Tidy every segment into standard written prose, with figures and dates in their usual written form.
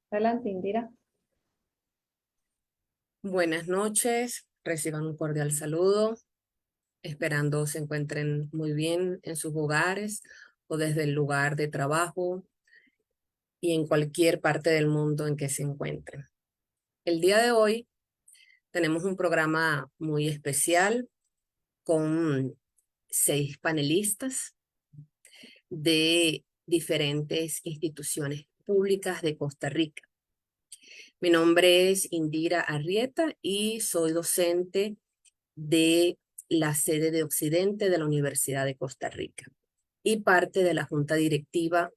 Adelante, Indira. Buenas noches, reciban un cordial saludo, esperando se encuentren muy bien en sus hogares o desde el lugar de trabajo y en cualquier parte del mundo en que se encuentren. El día de hoy tenemos un programa muy especial con 6 panelistas de diferentes instituciones públicas de Costa Rica. Mi nombre es Indira Arrieta y soy docente de la sede de Occidente de la Universidad de Costa Rica y parte de la junta directiva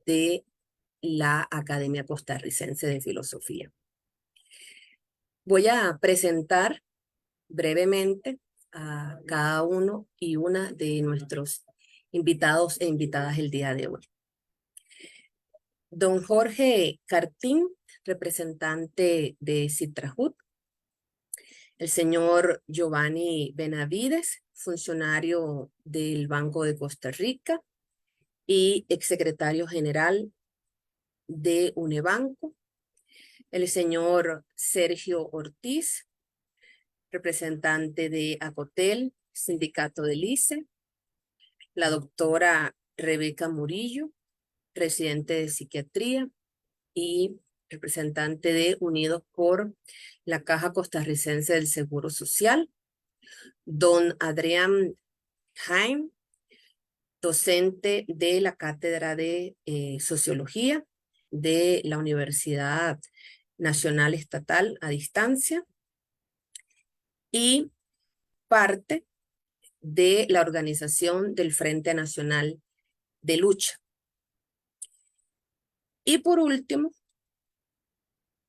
de la Academia Costarricense de Filosofía. Voy a presentar brevemente a cada uno y una de nuestros invitados e invitadas el día de hoy. Don Jorge Cartín, representante de Citrajut. El señor Giovanni Benavides, funcionario del Banco de Costa Rica y exsecretario general de Unebanco. El señor Sergio Ortiz, representante de Acotel, sindicato del ICE. La doctora Rebeca Murillo, residente de psiquiatría y representante de Unidos por la Caja Costarricense del Seguro Social. Don Adrián Jaime, docente de la Cátedra de Sociología de la Universidad Nacional Estatal a Distancia y parte de la organización del Frente Nacional de Lucha. Y por último,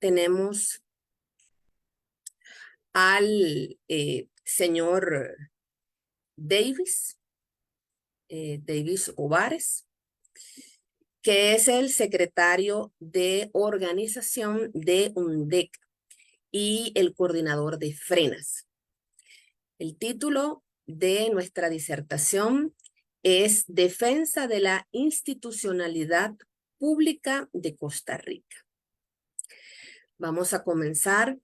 tenemos al señor Davis Ovares, que es el secretario de organización de UNDEC y el coordinador de Frenas. El título de nuestra disertación es Defensa de la institucionalidad pública de Costa Rica. Vamos a comenzar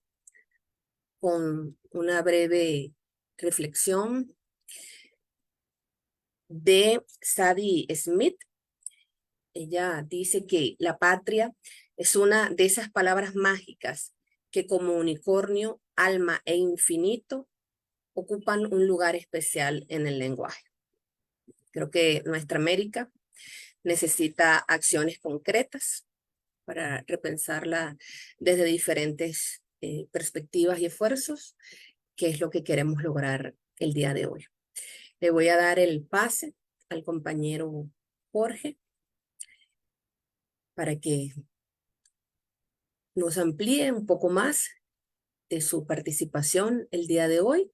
con una breve reflexión de Sadie Smith. Ella dice que la patria es una de esas palabras mágicas que como unicornio, alma e infinito ocupan un lugar especial en el lenguaje. Creo que nuestra América necesita acciones concretas para repensarla desde diferentes perspectivas y esfuerzos, que es lo que queremos lograr el día de hoy. Le voy a dar el pase al compañero Jorge para que nos amplíe un poco más de su participación el día de hoy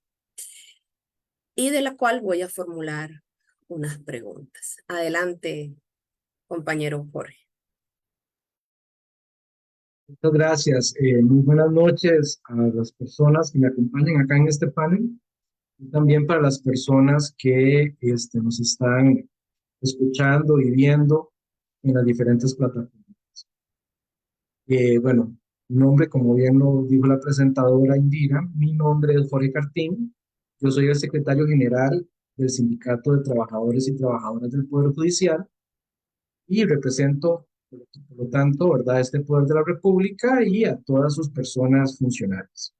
y de la cual voy a formular unas preguntas. Adelante, compañero Jorge. Muchas gracias. Muy buenas noches a las personas que me acompañan acá en este panel y también para las personas que nos están escuchando y viendo en las diferentes plataformas. Bueno, mi nombre, como bien lo dijo la presentadora Indira, mi nombre es Jorge Cartín. Yo soy el secretario general del Sindicato de Trabajadores y Trabajadoras del Poder Judicial y represento, por lo tanto, ¿verdad?, este poder de la República y a todas sus personas funcionarias.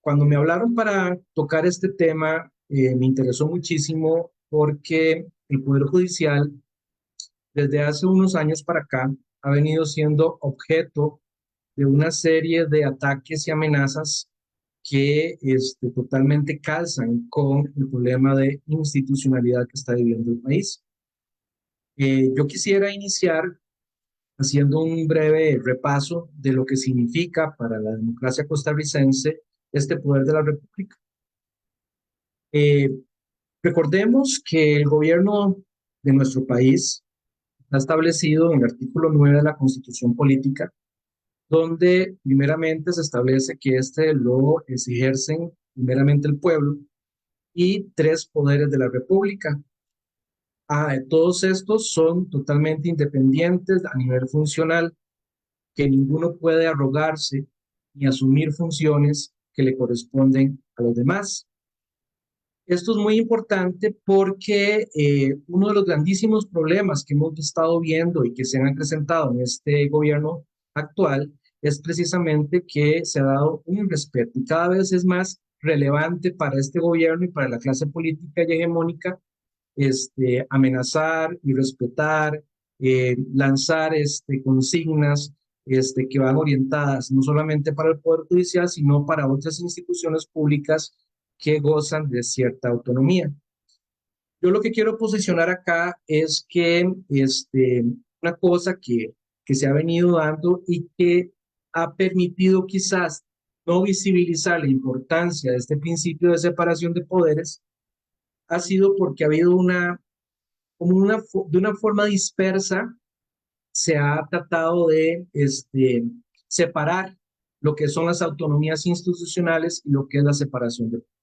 Cuando me hablaron para tocar este tema, me interesó muchísimo porque el Poder Judicial, desde hace unos años para acá, ha venido siendo objeto de una serie de ataques y amenazas que totalmente calzan con el problema de institucionalidad que está viviendo el país. Yo quisiera iniciar haciendo un breve repaso de lo que significa para la democracia costarricense este poder de la República. Eh, Recordemos que el gobierno de nuestro país está establecido en el artículo 9 de la Constitución Política, donde primeramente se establece que lo ejercen primeramente el pueblo y 3 poderes de la República. Todos estos son totalmente independientes a nivel funcional, que ninguno puede arrogarse ni asumir funciones que le corresponden a los demás. Esto es muy importante porque uno de los grandísimos problemas que hemos estado viendo y que se han acrecentado en este gobierno actual es precisamente que se ha dado un irrespeto y cada vez es más relevante para este gobierno y para la clase política y hegemónica amenazar y respetar, lanzar consignas que van orientadas no solamente para el Poder Judicial, sino para otras instituciones públicas que gozan de cierta autonomía. Yo lo que quiero posicionar acá es que una cosa que se ha venido dando y que ha permitido quizás no visibilizar la importancia de este principio de separación de poderes ha sido porque ha habido de una forma dispersa, se ha tratado de separar lo que son las autonomías institucionales y lo que es la separación de poderes.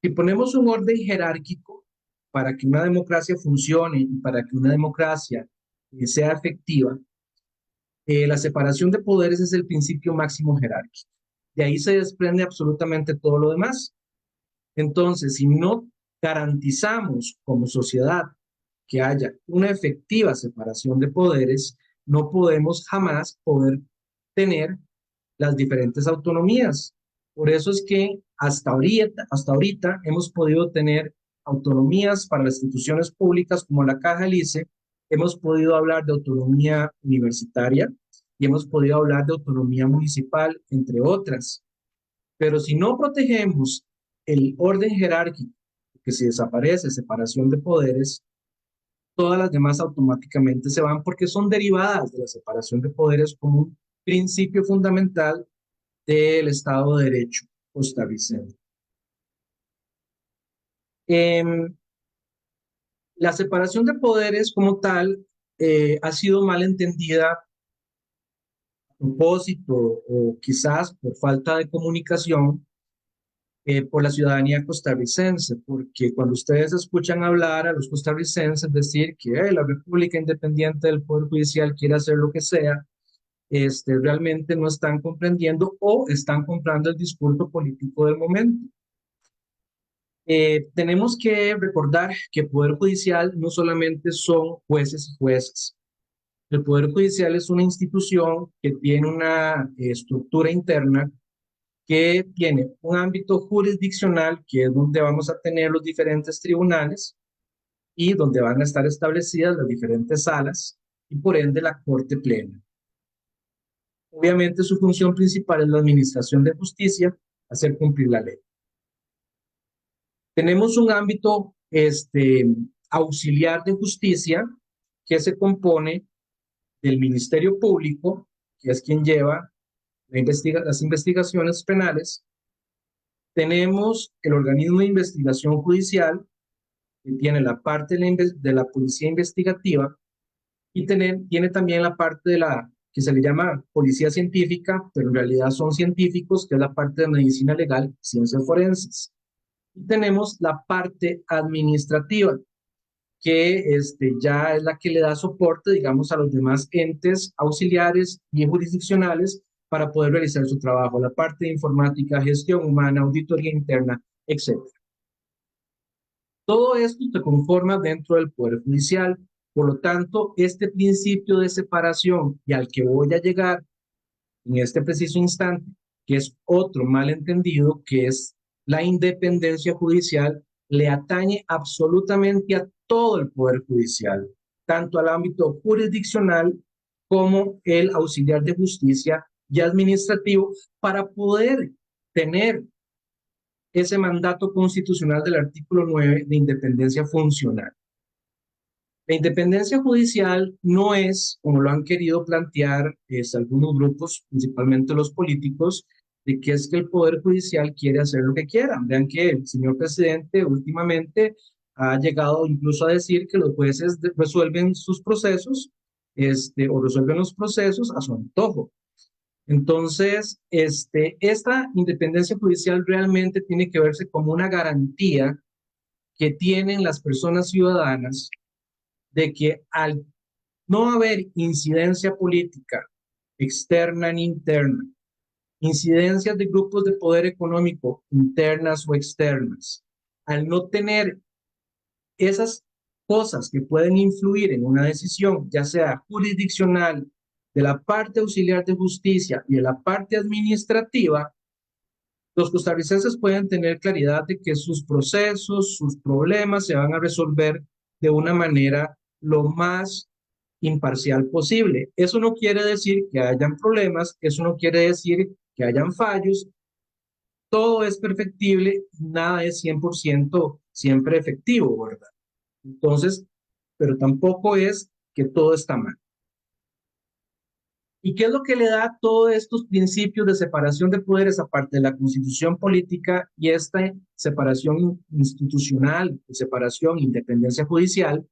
Si ponemos un orden jerárquico para que una democracia funcione y para que una democracia sea efectiva, la separación de poderes es el principio máximo jerárquico. De ahí se desprende absolutamente todo lo demás. Entonces, si no garantizamos como sociedad que haya una efectiva separación de poderes, no podemos jamás poder tener las diferentes autonomías. Por eso es que hasta ahorita hemos podido tener autonomías para las instituciones públicas como la Caja del ICE, hemos podido hablar de autonomía universitaria y hemos podido hablar de autonomía municipal, entre otras. Pero si no protegemos el orden jerárquico, que si desaparece separación de poderes, todas las demás automáticamente se van porque son derivadas de la separación de poderes como un principio fundamental del Estado de Derecho costarricense. La separación de poderes como tal ha sido mal entendida a propósito o quizás por falta de comunicación por la ciudadanía costarricense, porque cuando ustedes escuchan hablar a los costarricenses decir que la República Independiente del Poder Judicial quiere hacer lo que sea, realmente no están comprendiendo o están comprando el discurso político del momento. Tenemos que recordar que el Poder Judicial no solamente son jueces y juezas. El Poder Judicial es una institución que tiene una estructura interna que tiene un ámbito jurisdiccional, que es donde vamos a tener los diferentes tribunales y donde van a estar establecidas las diferentes salas y por ende la Corte Plena. Obviamente su función principal es la administración de justicia, hacer cumplir la ley. Tenemos un ámbito auxiliar de justicia que se compone del Ministerio Público, que es quien lleva las investigaciones penales. Tenemos el organismo de investigación judicial, que tiene la parte de la policía investigativa, y tiene también la parte de la que se le llama policía científica, pero en realidad son científicos, que es la parte de medicina legal, ciencias forenses. Y tenemos la parte administrativa, que ya es la que le da soporte, digamos, a los demás entes auxiliares y jurisdiccionales para poder realizar su trabajo, la parte de informática, gestión humana, auditoría interna, etc. Todo esto se conforma dentro del Poder Judicial. Por lo tanto, este principio de separación y al que voy a llegar en este preciso instante, que es otro malentendido, que es la independencia judicial, le atañe absolutamente a todo el Poder Judicial, tanto al ámbito jurisdiccional como el auxiliar de justicia y administrativo, para poder tener ese mandato constitucional del artículo 9 de independencia funcional. La independencia judicial no es, como lo han querido plantear algunos grupos, principalmente los políticos, de que es que el Poder Judicial quiere hacer lo que quiera. Vean que el señor presidente últimamente ha llegado incluso a decir que los jueces resuelven sus procesos o resuelven los procesos a su antojo. Entonces, esta independencia judicial realmente tiene que verse como una garantía que tienen las personas ciudadanas de que al no haber incidencia política externa ni interna, incidencias de grupos de poder económico internas o externas, al no tener esas cosas que pueden influir en una decisión, ya sea jurisdiccional, de la parte auxiliar de justicia y de la parte administrativa, los costarricenses pueden tener claridad de que sus procesos, sus problemas se van a resolver de una manera lo más imparcial posible. Eso no quiere decir que hayan problemas, eso no quiere decir que hayan fallos, todo es perfectible, nada es 100% siempre efectivo, ¿verdad? Entonces, pero tampoco es que todo está mal. ¿Y qué es lo que le da todos estos principios de separación de poderes, aparte de la constitución política y esta separación institucional, separación, independencia judicial,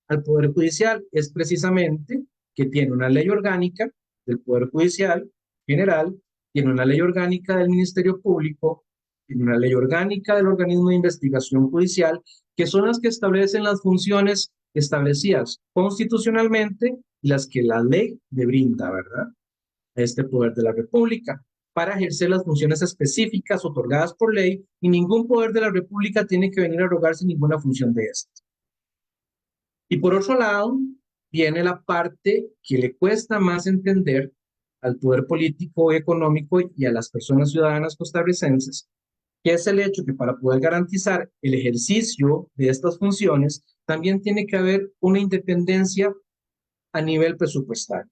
al Poder Judicial? Es precisamente que tiene una ley orgánica del Poder Judicial General, tiene una ley orgánica del Ministerio Público, tiene una ley orgánica del organismo de investigación judicial, que son las que establecen las funciones establecidas constitucionalmente y las que la ley le brinda, ¿verdad? A este poder de la República para ejercer las funciones específicas otorgadas por ley, y ningún poder de la República tiene que venir a rogarse ninguna función de estas. Y por otro lado, viene la parte que le cuesta más entender al poder político y económico y a las personas ciudadanas costarricenses, que es el hecho que para poder garantizar el ejercicio de estas funciones, también tiene que haber una independencia a nivel presupuestario.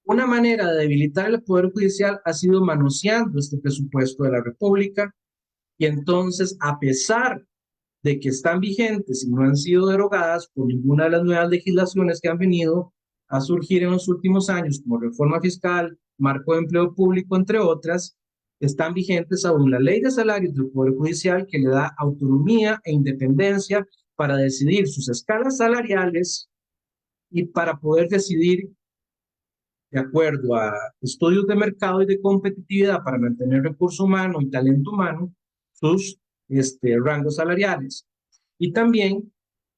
Una manera de debilitar el Poder Judicial ha sido manoseando este presupuesto de la República, y entonces, a pesar de que están vigentes y no han sido derogadas por ninguna de las nuevas legislaciones que han venido a surgir en los últimos años, como reforma fiscal, marco de empleo público, entre otras, están vigentes aún la ley de salarios del Poder Judicial, que le da autonomía e independencia para decidir sus escalas salariales y para poder decidir, de acuerdo a estudios de mercado y de competitividad para mantener recurso humano y talento humano, sus rangos salariales. Y también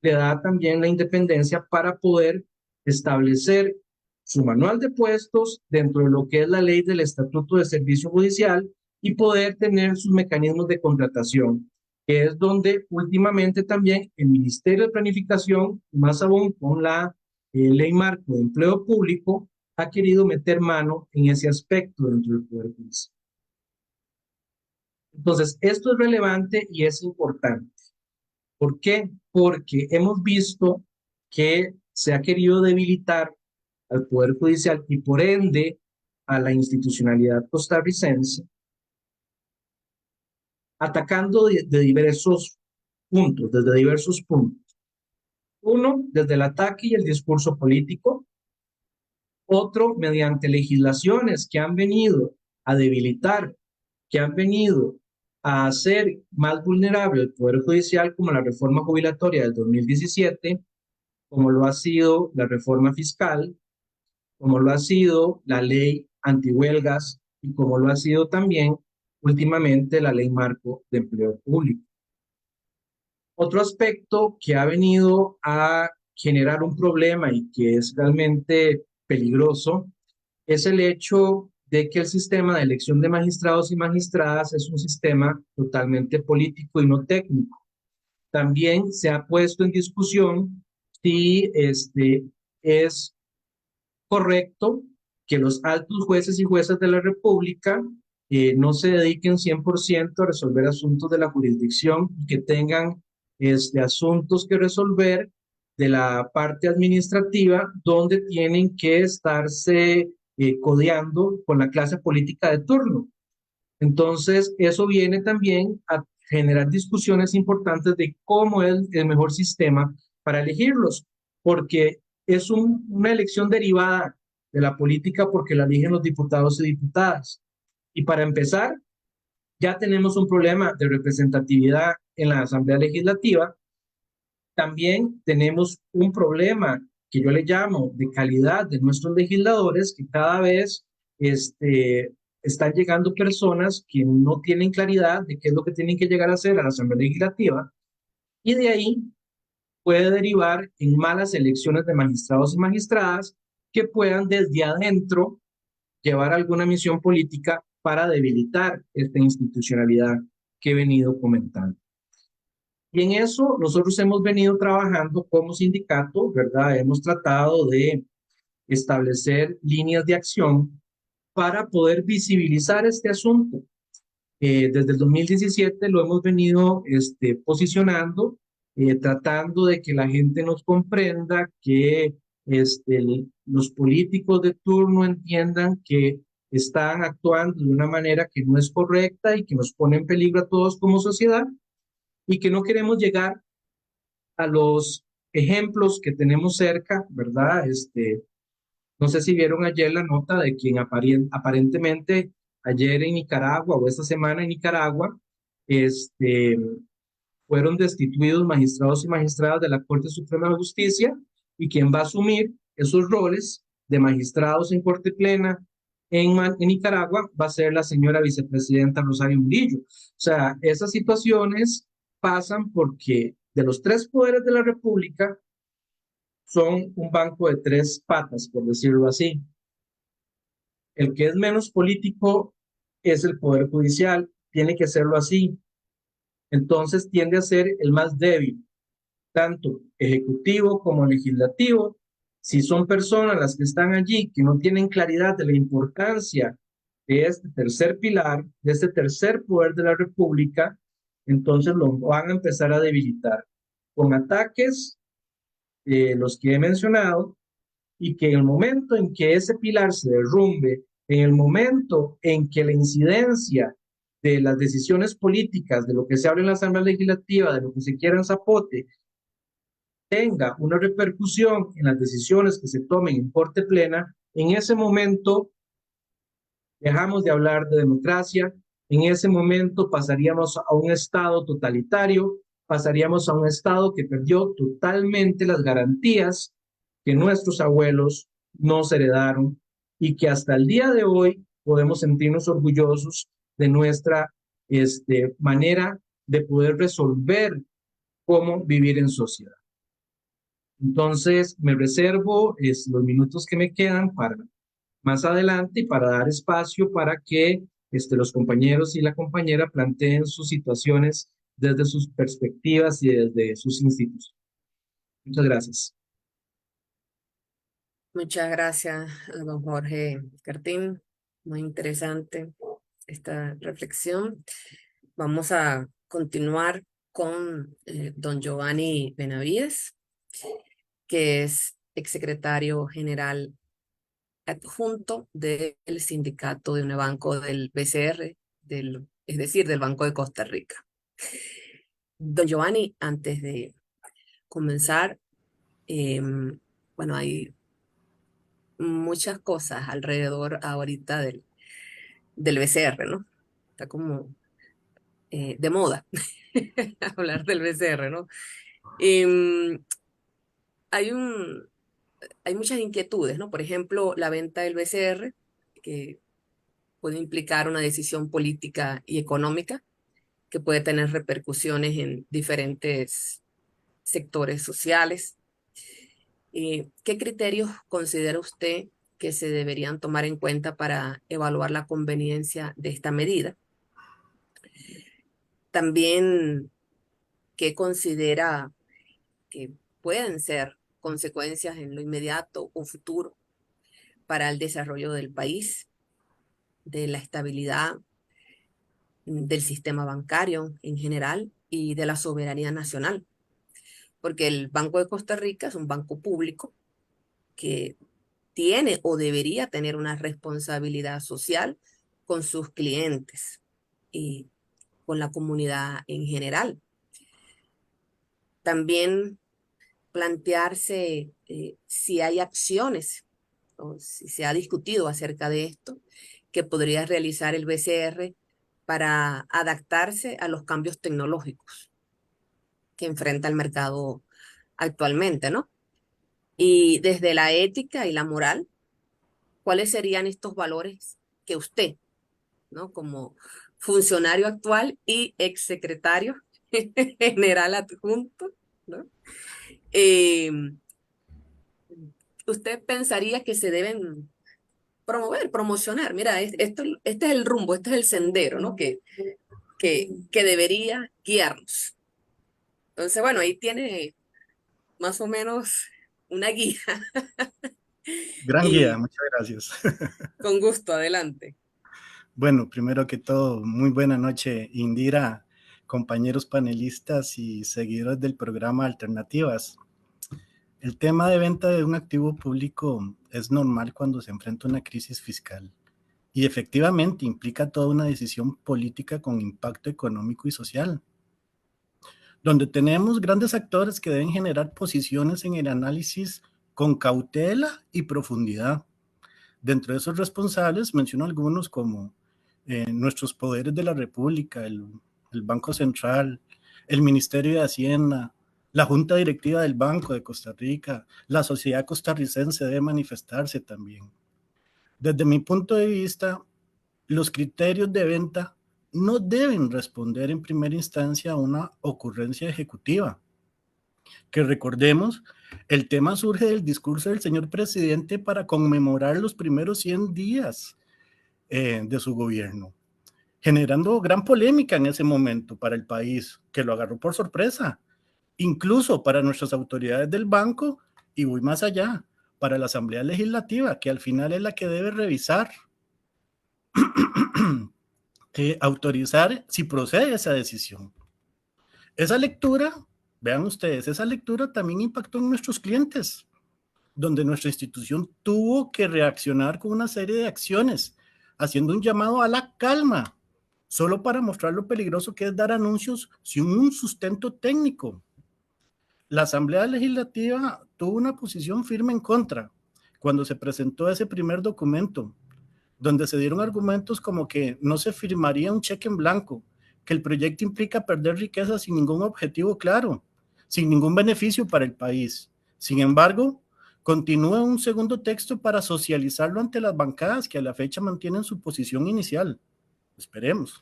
le da también la independencia para poder establecer su manual de puestos dentro de lo que es la ley del Estatuto de Servicio Judicial y poder tener sus mecanismos de contratación, que es donde últimamente también el Ministerio de Planificación, más aún con la Ley Marco de Empleo Público, ha querido meter mano en ese aspecto dentro del Poder Judicial. Entonces, esto es relevante y es importante. ¿Por qué? Porque hemos visto que se ha querido debilitar al Poder Judicial y por ende a la institucionalidad costarricense, atacando de diversos puntos, desde diversos puntos. Uno, desde el ataque y el discurso político. Otro, mediante legislaciones que han venido a debilitar, que han venido a hacer más vulnerable el Poder Judicial, como la reforma jubilatoria del 2017, como lo ha sido la reforma fiscal, como lo ha sido la ley antihuelgas y como lo ha sido también últimamente la ley marco de empleo público. Otro aspecto que ha venido a generar un problema y que es realmente peligroso es el hecho de que el sistema de elección de magistrados y magistradas es un sistema totalmente político y no técnico. También se ha puesto en discusión si es correcto que los altos jueces y juezas de la República no se dediquen 100% a resolver asuntos de la jurisdicción y que tengan asuntos que resolver de la parte administrativa, donde tienen que estarse codeando con la clase política de turno. Entonces, eso viene también a generar discusiones importantes de cómo es el mejor sistema para elegirlos, porque es una elección derivada de la política porque la eligen los diputados y diputadas. Y para empezar, ya tenemos un problema de representatividad en la Asamblea Legislativa. También tenemos un problema que yo le llamo de calidad de nuestros legisladores, que cada vez están llegando personas que no tienen claridad de qué es lo que tienen que llegar a hacer a la Asamblea Legislativa, y de ahí puede derivar en malas elecciones de magistrados y magistradas que puedan desde adentro llevar alguna misión política para debilitar esta institucionalidad que he venido comentando. Y en eso nosotros hemos venido trabajando como sindicato, ¿verdad? Hemos tratado de establecer líneas de acción para poder visibilizar este asunto. Desde el 2017 lo hemos venido posicionando, tratando de que la gente nos comprenda, que los políticos de turno entiendan que están actuando de una manera que no es correcta y que nos pone en peligro a todos como sociedad y que no queremos llegar a los ejemplos que tenemos cerca, ¿verdad? No sé si vieron ayer la nota de quien aparentemente ayer en Nicaragua o esta semana en Nicaragua, este, fueron destituidos magistrados y magistradas de la Corte Suprema de Justicia y quien va a asumir esos roles de magistrados en Corte Plena en Nicaragua va a ser la señora vicepresidenta Rosario Murillo. O sea, esas situaciones pasan porque de los tres poderes de la República son un banco de tres patas, por decirlo así. El que es menos político es el Poder Judicial, tiene que serlo así. Entonces tiende a ser el más débil, tanto ejecutivo como legislativo. Si son personas las que están allí que no tienen claridad de la importancia de este tercer pilar, de este tercer poder de la República, entonces lo van a empezar a debilitar con ataques, los que he mencionado, y que en el momento en que ese pilar se derrumbe, en el momento en que la incidencia de las decisiones políticas, de lo que se habla en la Asamblea Legislativa, de lo que se quiera en Zapote, tenga una repercusión en las decisiones que se tomen en Corte Plena, en ese momento dejamos de hablar de democracia, en ese momento pasaríamos a un Estado totalitario, pasaríamos a un Estado que perdió totalmente las garantías que nuestros abuelos nos heredaron y que hasta el día de hoy podemos sentirnos orgullosos de nuestra manera de poder resolver cómo vivir en sociedad. Entonces, me reservo los minutos que me quedan para más adelante y para dar espacio para que los compañeros y la compañera planteen sus situaciones desde sus perspectivas y desde sus institutos. Muchas gracias. Muchas gracias a don Jorge Cartín. Muy interesante esta reflexión. Vamos a continuar con don Giovanni Benavides, que es exsecretario general adjunto del sindicato de Unebanco del BCR, es decir, del Banco de Costa Rica. Don Giovanni, antes de comenzar, bueno, hay muchas cosas alrededor ahorita del BCR, ¿no? Está como de moda hablar del BCR, ¿no? Em, hay hay muchas inquietudes, ¿no? Por ejemplo, la venta del BCR, que puede implicar una decisión política y económica que puede tener repercusiones en diferentes sectores sociales. ¿Qué criterios considera usted que se deberían tomar en cuenta para evaluar la conveniencia de esta medida? También, ¿qué considera que pueden ser consecuencias en lo inmediato o futuro para el desarrollo del país, de la estabilidad del sistema bancario en general y de la soberanía nacional? Porque el Banco de Costa Rica es un banco público que tiene o debería tener una responsabilidad social con sus clientes y con la comunidad en general. También plantearse si hay acciones o si se ha discutido acerca de esto que podría realizar el BCR para adaptarse a los cambios tecnológicos que enfrenta el mercado actualmente, ¿no? Y desde la ética y la moral, ¿cuáles serían estos valores que usted, ¿no? Como funcionario actual y exsecretario, general adjunto, ¿no? Eh, ¿Usted pensaría que se deben promover, promocionar? Mira, este es el rumbo, este es el sendero, ¿no? Que debería guiarnos. Entonces, bueno, ahí tiene más o menos una guía Gran guía, y muchas gracias. con gusto, adelante. Bueno, primero que todo, muy buena noche, Indira, compañeros panelistas y seguidores del programa Alternativas. El tema de venta de un activo público es normal cuando se enfrenta a una crisis fiscal y efectivamente implica toda una decisión política con impacto económico y social, donde tenemos grandes actores que deben generar posiciones en el análisis con cautela y profundidad. Dentro de esos responsables menciono algunos como nuestros poderes de la República, el Banco Central, el Ministerio de Hacienda, la Junta Directiva del Banco de Costa Rica, la sociedad costarricense debe manifestarse también. Desde mi punto de vista, los criterios de venta no deben responder en primera instancia a una ocurrencia ejecutiva, que recordemos, el tema surge del discurso del señor presidente para conmemorar los primeros 100 días de su gobierno, generando gran polémica en ese momento para el país, que lo agarró por sorpresa, incluso para nuestras autoridades del banco, y voy más allá, para la Asamblea Legislativa, que al final es la que debe revisar, autorizar si procede esa decisión. Esa lectura, vean ustedes, esa lectura también impactó en nuestros clientes, donde nuestra institución tuvo que reaccionar con una serie de acciones, haciendo un llamado a la calma, solo para mostrar lo peligroso que es dar anuncios sin un sustento técnico. La Asamblea Legislativa tuvo una posición firme en contra cuando se presentó ese primer documento, donde se dieron argumentos como que no se firmaría un cheque en blanco, que el proyecto implica perder riqueza sin ningún objetivo claro, sin ningún beneficio para el país. Sin embargo, continúa un segundo texto para socializarlo ante las bancadas que a la fecha mantienen su posición inicial. Esperemos.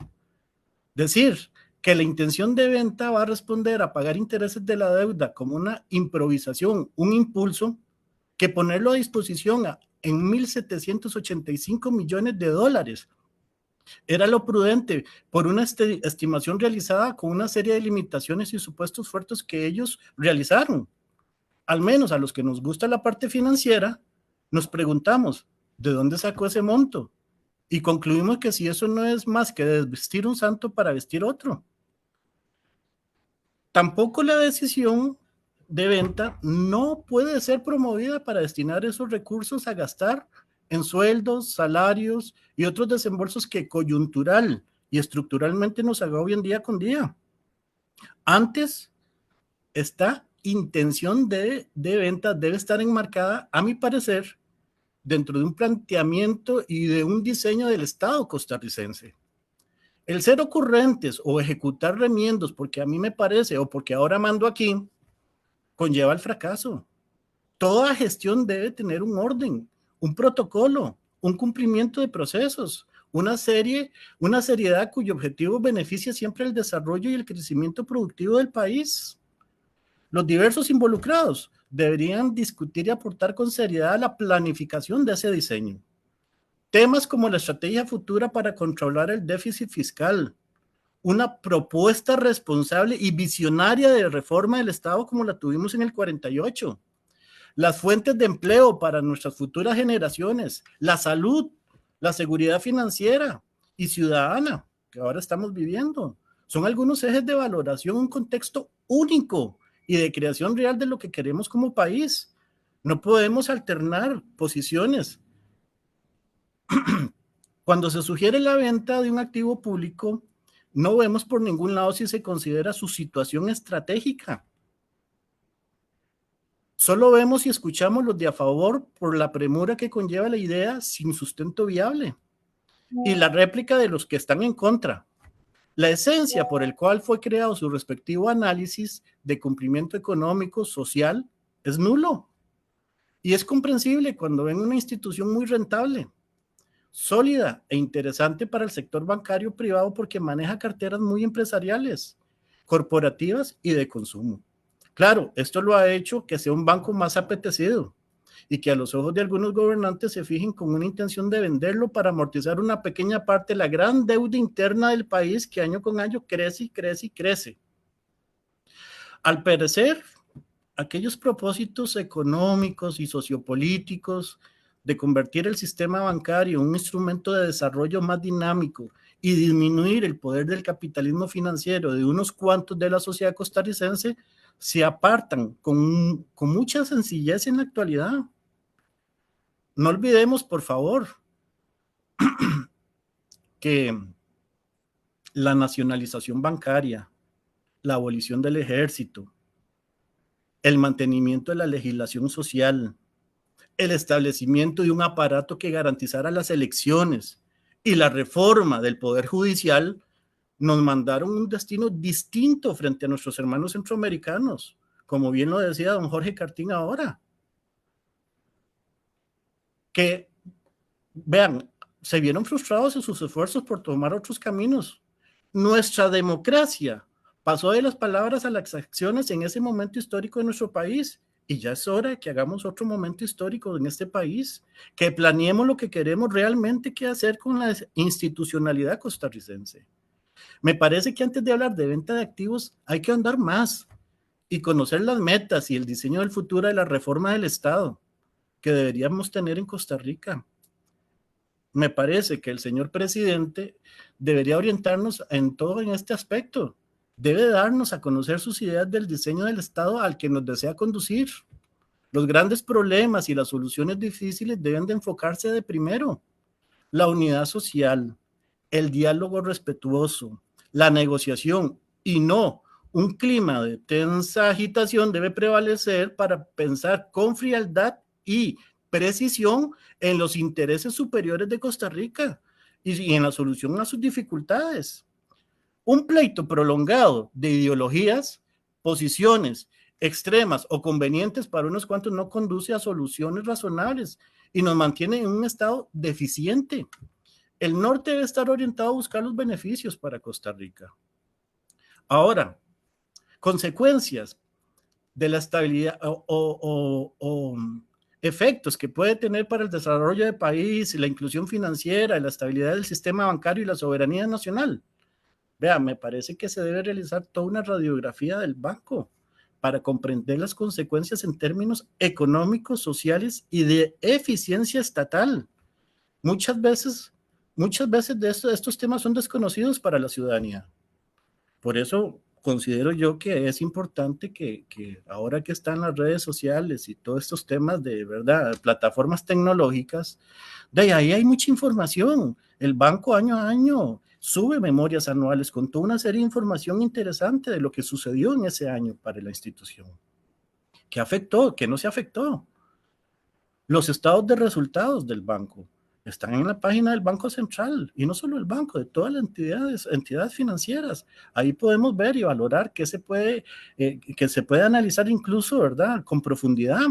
Decir que la intención de venta va a responder a pagar intereses de la deuda como una improvisación, un impulso, que ponerlo a disposición en 1.785 millones de dólares. Era lo prudente por una estimación realizada con una serie de limitaciones y supuestos fuertes que ellos realizaron. Al menos a los que nos gusta la parte financiera, nos preguntamos, ¿de dónde sacó ese monto? Y concluimos que si eso no es más que desvestir un santo para vestir otro. Tampoco la decisión de venta no puede ser promovida para destinar esos recursos a gastar en sueldos, salarios y otros desembolsos que coyuntural y estructuralmente nos agobian día con día. Antes, esta intención de venta debe estar enmarcada, a mi parecer, dentro de un planteamiento y de un diseño del Estado costarricense. El ser ocurrentes o ejecutar remiendos porque a mí me parece o porque ahora mando aquí, conlleva el fracaso. Toda gestión debe tener un orden, un protocolo, un cumplimiento de procesos, una seriedad cuyo objetivo beneficia siempre el desarrollo y el crecimiento productivo del país. Los diversos involucrados deberían discutir y aportar con seriedad a la planificación de ese diseño. Temas como la estrategia futura para controlar el déficit fiscal, una propuesta responsable y visionaria de reforma del Estado como la tuvimos en el 48, las fuentes de empleo para nuestras futuras generaciones, la salud, la seguridad financiera y ciudadana que ahora estamos viviendo. Son algunos ejes de valoración, un contexto único y de creación real de lo que queremos como país. No podemos alternar posiciones. Cuando se sugiere la venta de un activo público, no vemos por ningún lado si se considera su situación estratégica. Solo vemos y escuchamos los de a favor por la premura que conlleva la idea sin sustento viable y la réplica de los que están en contra. La esencia por el cual fue creado su respectivo análisis de cumplimiento económico, social, es nulo. Y es comprensible cuando ven una institución muy rentable, sólida e interesante para el sector bancario privado porque maneja carteras muy empresariales corporativas y de consumo. Claro, esto lo ha hecho que sea un banco más apetecido y que a los ojos de algunos gobernantes se fijen con una intención de venderlo para amortizar una pequeña parte de la gran deuda interna del país que año con año crece y crece y crece. Al parecer, aquellos propósitos económicos y sociopolíticos de convertir el sistema bancario en un instrumento de desarrollo más dinámico y disminuir el poder del capitalismo financiero de unos cuantos de la sociedad costarricense se apartan con mucha sencillez en la actualidad. No olvidemos, por favor, que la nacionalización bancaria, la abolición del ejército, el mantenimiento de la legislación social, el establecimiento de un aparato que garantizara las elecciones y la reforma del Poder Judicial nos mandaron un destino distinto frente a nuestros hermanos centroamericanos, como bien lo decía don Jorge Cartín ahora. Que, vean, se vieron frustrados en sus esfuerzos por tomar otros caminos. Nuestra democracia pasó de las palabras a las acciones en ese momento histórico de nuestro país. Y ya es hora de que hagamos otro momento histórico en este país, que planeemos lo que queremos realmente qué hacer con la institucionalidad costarricense. Me parece que antes de hablar de venta de activos hay que andar más y conocer las metas y el diseño del futuro de la reforma del Estado que deberíamos tener en Costa Rica. Me parece que el señor presidente debería orientarnos en todo en este aspecto. Debe darnos a conocer sus ideas del diseño del Estado al que nos desea conducir. Los grandes problemas y las soluciones difíciles deben de enfocarse de primero. La unidad social, el diálogo respetuoso, la negociación y no un clima de tensa agitación debe prevalecer para pensar con frialdad y precisión en los intereses superiores de Costa Rica y en la solución a sus dificultades. Un pleito prolongado de ideologías, posiciones extremas o convenientes para unos cuantos no conduce a soluciones razonables y nos mantiene en un estado deficiente. El norte debe estar orientado a buscar los beneficios para Costa Rica. Ahora, consecuencias de la estabilidad o efectos que puede tener para el desarrollo del país, la inclusión financiera, la estabilidad del sistema bancario y la soberanía nacional. Vea, me parece que se debe realizar toda una radiografía del banco para comprender las consecuencias en términos económicos, sociales y de eficiencia estatal. Muchas veces de estos temas son desconocidos para la ciudadanía. Por eso considero yo que es importante que ahora que están las redes sociales y todos estos temas de verdad, plataformas tecnológicas, de ahí hay mucha información. El banco año a año sube memorias anuales con toda una serie de información interesante de lo que sucedió en ese año para la institución. ¿Qué afectó? ¿Qué no se afectó? Los estados de resultados del banco están en la página del Banco Central, y no solo el banco, de todas las entidades financieras. Ahí podemos ver y valorar que se puede analizar incluso, ¿verdad?, con profundidad.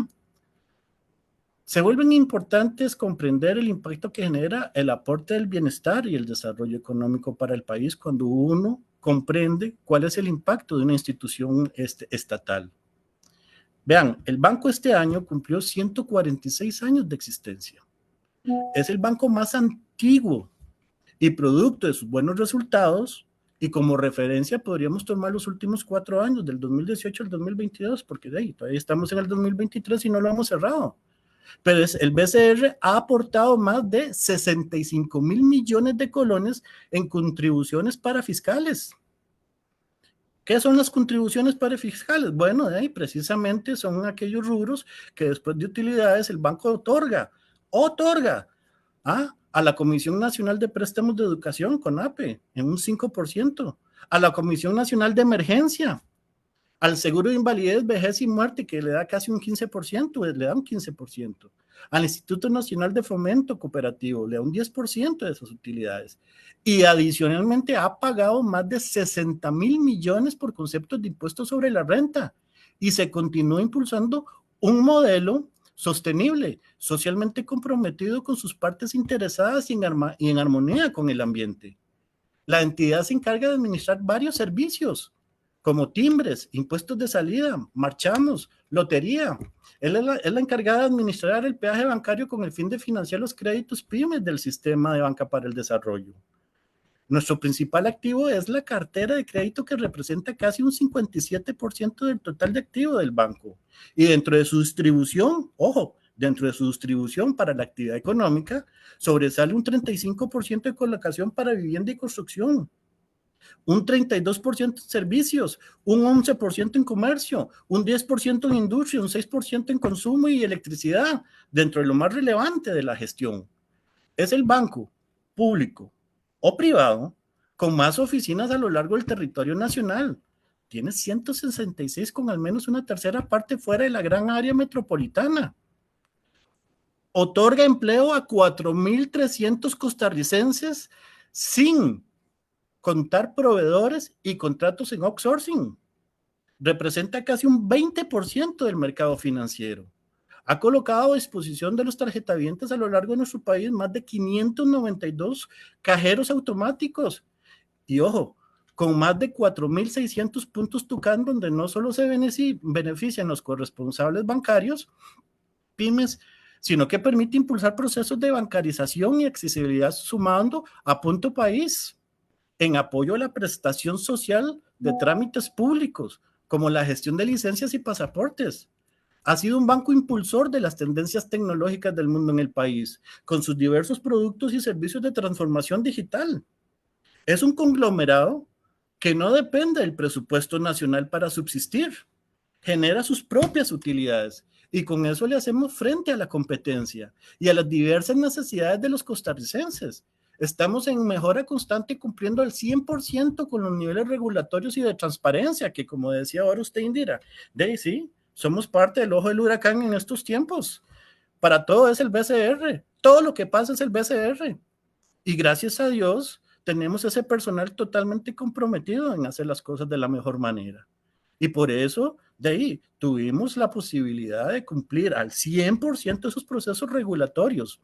Se vuelven importantes comprender el impacto que genera el aporte del bienestar y el desarrollo económico para el país cuando uno comprende cuál es el impacto de una institución estatal. Vean, el banco este año cumplió 146 años de existencia. Es el banco más antiguo y producto de sus buenos resultados, y como referencia podríamos tomar los últimos 4 años, del 2018 al 2022, porque de ahí todavía estamos en el 2023 y no lo hemos cerrado. Pero el BCR ha aportado más de 65,000 millones de colones en contribuciones parafiscales. ¿Qué son las contribuciones parafiscales? Bueno, de ahí precisamente son aquellos rubros que después de utilidades el banco otorga a la Comisión Nacional de Préstamos de Educación, CONAPE, en un 5%, a la Comisión Nacional de Emergencia, al Seguro de Invalidez, Vejez y Muerte, que le da casi un 15%, le da un 15%, al Instituto Nacional de Fomento Cooperativo, le da un 10% de sus utilidades, y adicionalmente ha pagado más de 60,000 millones por conceptos de impuestos sobre la renta, y se continúa impulsando un modelo sostenible, socialmente comprometido con sus partes interesadas y en armonía con el ambiente. La entidad se encarga de administrar varios servicios, como timbres, impuestos de salida, marchamos, lotería. Él es la encargada de administrar el peaje bancario con el fin de financiar los créditos pymes del sistema de banca para el desarrollo. Nuestro principal activo es la cartera de crédito, que representa casi un 57% del total de activo del banco. Y dentro de su distribución, ojo, dentro de su distribución para la actividad económica, sobresale un 35% de colocación para vivienda y construcción, un 32% en servicios, un 11% en comercio, un 10% en industria, un 6% en consumo y electricidad, dentro de lo más relevante de la gestión. Es el banco público o privado con más oficinas a lo largo del territorio nacional. Tiene 166, con al menos una tercera parte fuera de la gran área metropolitana. Otorga empleo a 4.300 costarricenses sin contar proveedores y contratos en outsourcing. Representa casi un 20% del mercado financiero. Ha colocado a disposición de los tarjetavientes a lo largo de nuestro país más de 592 cajeros automáticos. Y ojo, con más de 4.600 puntos Tucán, donde no solo se benefician los corresponsables bancarios, pymes, sino que permite impulsar procesos de bancarización y accesibilidad, sumando a Punto País en apoyo a la prestación social de trámites públicos, como la gestión de licencias y pasaportes. Ha sido un banco impulsor de las tendencias tecnológicas del mundo en el país, con sus diversos productos y servicios de transformación digital. Es un conglomerado que no depende del presupuesto nacional para subsistir, genera sus propias utilidades, y con eso le hacemos frente a la competencia y a las diversas necesidades de los costarricenses. Estamos en mejora constante, cumpliendo al 100% con los niveles regulatorios y de transparencia que, como decía ahora usted, Indira, sí, somos parte del ojo del huracán en estos tiempos. Para todo es el BCR, todo lo que pasa es el BCR. Y gracias a Dios tenemos ese personal totalmente comprometido en hacer las cosas de la mejor manera. Y por eso, de ahí, tuvimos la posibilidad de cumplir al 100% esos procesos regulatorios.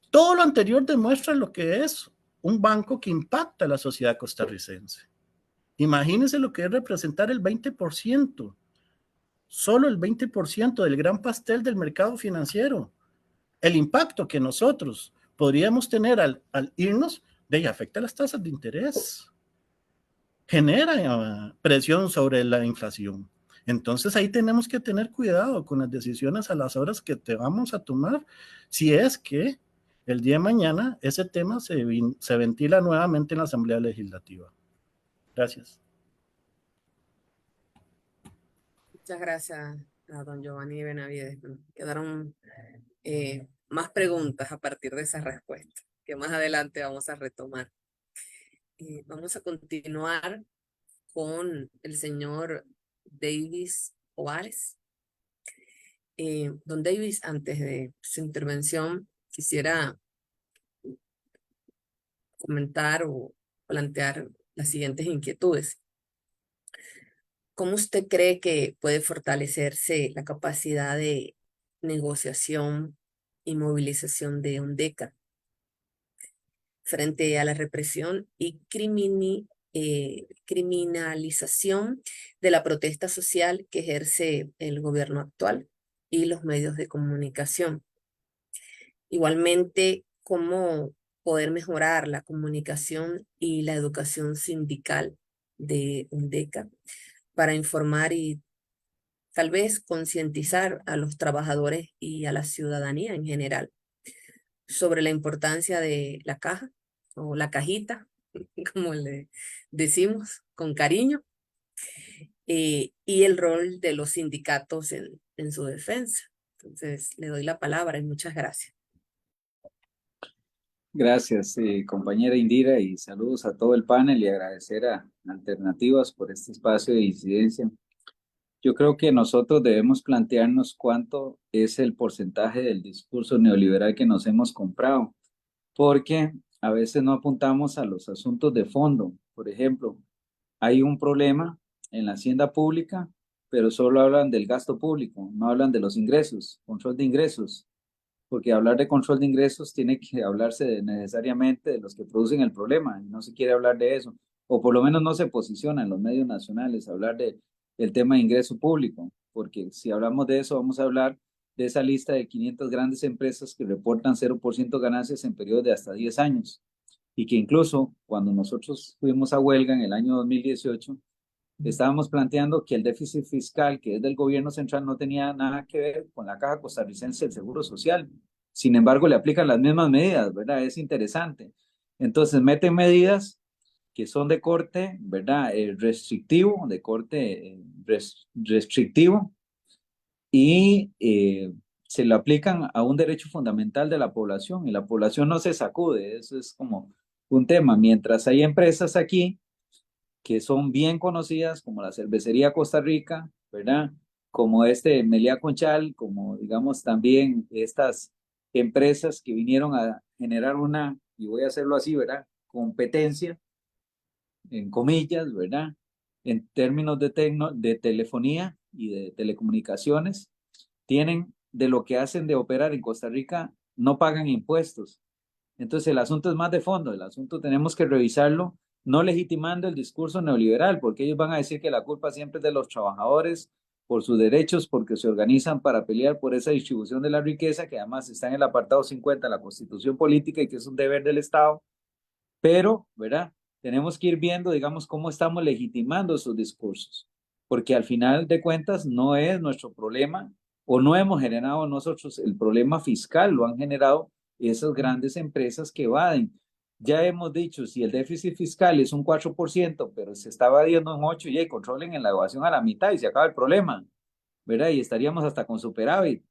Todo lo anterior demuestra lo que es un banco que impacta a la sociedad costarricense. Imagínense lo que es representar el 20%, solo el 20% del gran pastel del mercado financiero. El impacto que nosotros podríamos tener al irnos, de ahí afecta las tasas de interés, genera presión sobre la inflación. Entonces ahí tenemos que tener cuidado con las decisiones a las horas que te vamos a tomar, si es que el día de mañana ese tema se ventila nuevamente en la Asamblea Legislativa. Gracias. Muchas gracias a don Giovanni Benavides. Quedaron más preguntas a partir de esa respuesta, que más adelante vamos a retomar. Vamos a continuar con el señor Davis Juárez. Don Davis, antes de su intervención, quisiera comentar o plantear las siguientes inquietudes. ¿Cómo usted cree que puede fortalecerse la capacidad de negociación y movilización de UNDECA frente a la represión y criminalización de la protesta social que ejerce el gobierno actual y los medios de comunicación? Igualmente, ¿cómo poder mejorar la comunicación y la educación sindical de UNDECA para informar y tal vez concientizar a los trabajadores y a la ciudadanía en general sobre la importancia de la caja o la cajita, como le decimos con cariño, y el rol de los sindicatos en su defensa? Entonces, le doy la palabra y muchas gracias. Gracias, compañera Indira, y saludos a todo el panel y agradecer a Alternativas por este espacio de incidencia. Yo creo que nosotros debemos plantearnos cuánto es el porcentaje del discurso neoliberal que nos hemos comprado, porque a veces no apuntamos a los asuntos de fondo. Por ejemplo, hay un problema en la hacienda pública, pero solo hablan del gasto público, no hablan de los ingresos, control de ingresos, porque hablar de control de ingresos tiene que hablarse necesariamente de los que producen el problema, y no se quiere hablar de eso. o por lo menos no se posiciona en los medios nacionales a hablar del tema de ingreso público, porque si hablamos de eso, vamos a hablar de esa lista de 500 grandes empresas que reportan 0% ganancias en periodos de hasta 10 años, y que incluso cuando nosotros fuimos a huelga en el año 2018, estábamos planteando que el déficit fiscal que es del gobierno central no tenía nada que ver con la Caja Costarricense del Seguro Social. Sin embargo, le aplican las mismas medidas, ¿verdad? Es interesante. Entonces, meten medidas que son de corte, ¿verdad? Restrictivo, de corte restrictivo, y se lo aplican a un derecho fundamental de la población, y la población no se sacude. Eso es como un tema. Mientras hay empresas aquí que son bien conocidas, como la Cervecería Costa Rica, ¿verdad? Como Meliá Conchal, como digamos también estas empresas que vinieron a generar una, y voy a hacerlo así, ¿verdad? Competencia, en comillas, ¿verdad? En términos de telefonía y de telecomunicaciones, tienen de lo que hacen de operar en Costa Rica, no pagan impuestos. Entonces el asunto es más de fondo, el asunto tenemos que revisarlo, no legitimando el discurso neoliberal, porque ellos van a decir que la culpa siempre es de los trabajadores por sus derechos, porque se organizan para pelear por esa distribución de la riqueza, que además está en el apartado 50 de la Constitución Política y que es un deber del Estado. Pero, ¿verdad? Tenemos que ir viendo, digamos, cómo estamos legitimando esos discursos, porque al final de cuentas no es nuestro problema, o no hemos generado nosotros el problema fiscal, lo han generado esas grandes empresas que evaden. Ya hemos dicho, si el déficit fiscal es un 4%, pero se está evadiendo un 8%, y controlen en la evasión a la mitad y se acaba el problema, ¿verdad? Y estaríamos hasta con superávit,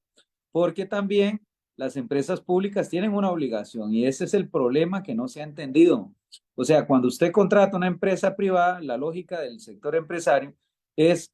porque también las empresas públicas tienen una obligación, y ese es el problema que no se ha entendido. O sea, cuando usted contrata una empresa privada, la lógica del sector empresario es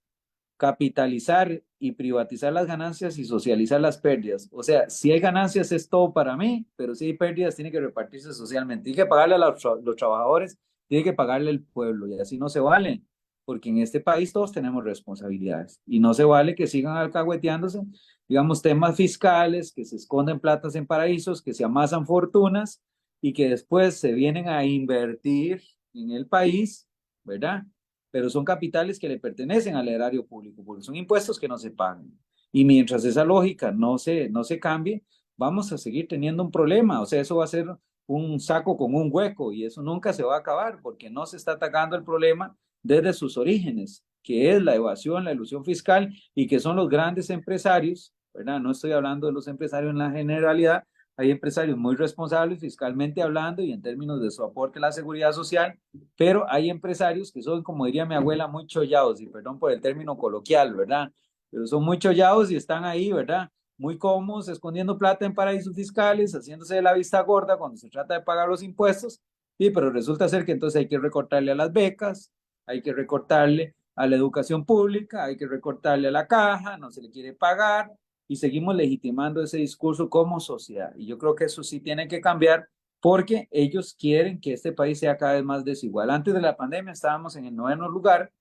capitalizar y privatizar las ganancias y socializar las pérdidas. O sea, si hay ganancias es todo para mí, pero si hay pérdidas tiene que repartirse socialmente. Tiene que pagarle a los trabajadores, tiene que pagarle al pueblo, y así no se vale, porque en este país todos tenemos responsabilidades y no se vale que sigan alcahueteándose, digamos, temas fiscales, que se esconden platas en paraísos, que se amasan fortunas y que después se vienen a invertir en el país, ¿verdad? Pero son capitales que le pertenecen al erario público, porque son impuestos que no se pagan. Y mientras esa lógica no se cambie, vamos a seguir teniendo un problema. O sea, eso va a ser un saco con un hueco, y eso nunca se va a acabar, porque no se está atacando el problema desde sus orígenes, que es la evasión, la elusión fiscal, y que son los grandes empresarios, ¿verdad? No estoy hablando de los empresarios en la generalidad. Hay empresarios muy responsables fiscalmente hablando y en términos de su aporte a la seguridad social, pero hay empresarios que son, como diría mi abuela, muy chollados, y perdón por el término coloquial, ¿verdad? Pero son muy chollados y están ahí, ¿verdad? Muy cómodos, escondiendo plata en paraísos fiscales, haciéndose de la vista gorda cuando se trata de pagar los impuestos, sí, pero resulta ser que entonces hay que recortarle a las becas, hay que recortarle a la educación pública, hay que recortarle a la caja, no se le quiere pagar, y seguimos legitimando ese discurso como sociedad. Y yo creo que eso sí tiene que cambiar, porque ellos quieren que este país sea cada vez más desigual. Antes de la pandemia estábamos en el 9º lugar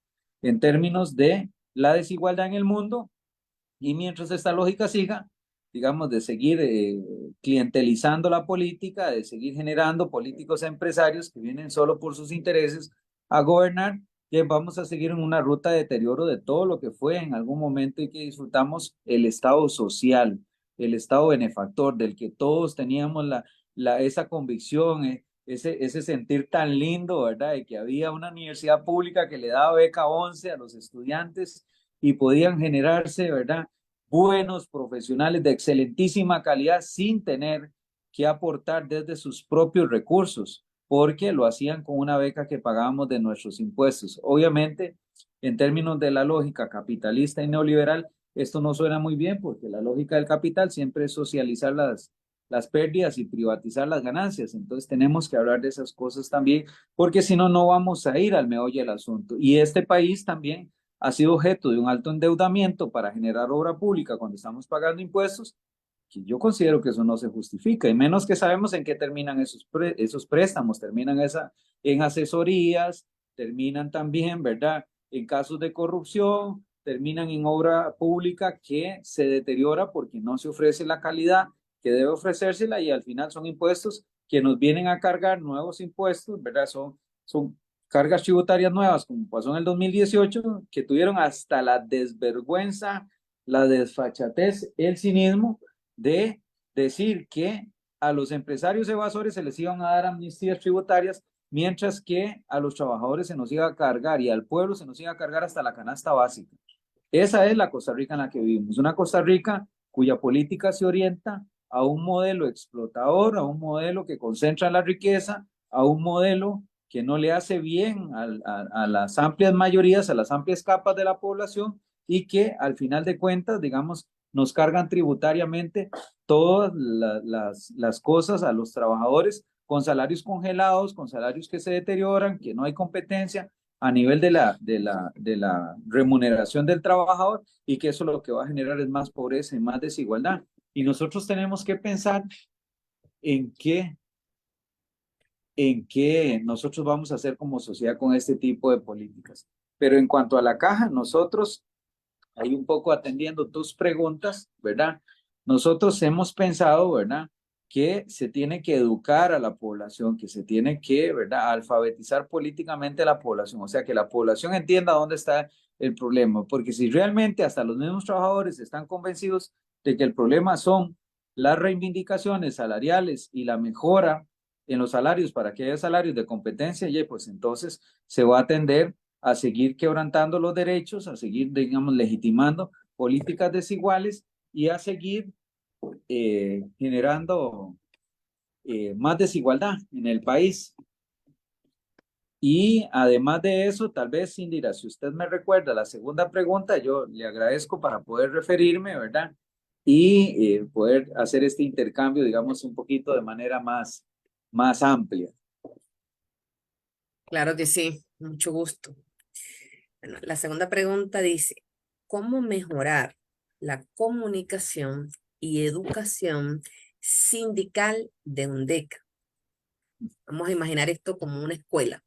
en términos de la desigualdad en el mundo, y mientras esta lógica siga, digamos, de seguir clientelizando la política, de seguir generando políticos empresarios que vienen solo por sus intereses a gobernar, vamos a seguir en una ruta de deterioro de todo lo que fue en algún momento y que disfrutamos el Estado social, el Estado benefactor, del que todos teníamos esa convicción, ese sentir tan lindo, ¿verdad? De que había una universidad pública que le daba beca 11 a los estudiantes y podían generarse, ¿verdad? Buenos profesionales de excelentísima calidad sin tener que aportar desde sus propios recursos, porque lo hacían con una beca que pagábamos de nuestros impuestos. Obviamente, en términos de la lógica capitalista y neoliberal, esto no suena muy bien, porque la lógica del capital siempre es socializar las pérdidas y privatizar las ganancias. Entonces tenemos que hablar de esas cosas también, porque si no, no vamos a ir al meollo del asunto. Y este país también ha sido objeto de un alto endeudamiento para generar obra pública cuando estamos pagando impuestos, que yo considero que eso no se justifica, y menos que sabemos en qué terminan esos préstamos, terminan en asesorías, terminan también, ¿verdad?, en casos de corrupción, terminan en obra pública que se deteriora porque no se ofrece la calidad que debe ofrecérsela, y al final son impuestos que nos vienen a cargar nuevos impuestos, ¿verdad? Son cargas tributarias nuevas, como pasó en el 2018, que tuvieron hasta la desvergüenza, la desfachatez, el cinismo de decir que a los empresarios evasores se les iban a dar amnistías tributarias, mientras que a los trabajadores se nos iba a cargar y al pueblo se nos iba a cargar hasta la canasta básica. Esa es la Costa Rica en la que vivimos, una Costa Rica cuya política se orienta a un modelo explotador, a un modelo que concentra la riqueza, a un modelo que no le hace bien a las amplias mayorías, a las amplias capas de la población, y que al final de cuentas, digamos, nos cargan tributariamente todas las cosas a los trabajadores con salarios congelados, con salarios que se deterioran, que no hay competencia a nivel de la remuneración del trabajador, y que eso lo que va a generar es más pobreza y más desigualdad. Y nosotros tenemos que pensar en qué nosotros vamos a hacer como sociedad con este tipo de políticas. Pero en cuanto a la caja, nosotros, ahí un poco atendiendo tus preguntas, ¿verdad? Nosotros hemos pensado, ¿verdad?, que se tiene que educar a la población, que se tiene que, ¿verdad?, alfabetizar políticamente a la población, o sea, que la población entienda dónde está el problema, porque si realmente hasta los mismos trabajadores están convencidos de que el problema son las reivindicaciones salariales y la mejora en los salarios para que haya salarios de competencia, y pues entonces se va a tender a seguir quebrantando los derechos, a seguir, digamos, legitimando políticas desiguales y a seguir generando más desigualdad en el país. Y además de eso, tal vez, Indira, si usted me recuerda la segunda pregunta, yo le agradezco para poder referirme, ¿verdad? Y poder hacer este intercambio, digamos, un poquito de manera más amplia. Claro que sí, mucho gusto. Bueno, la segunda pregunta dice, ¿cómo mejorar la comunicación y educación sindical de UNDECA? Vamos a imaginar esto como una escuela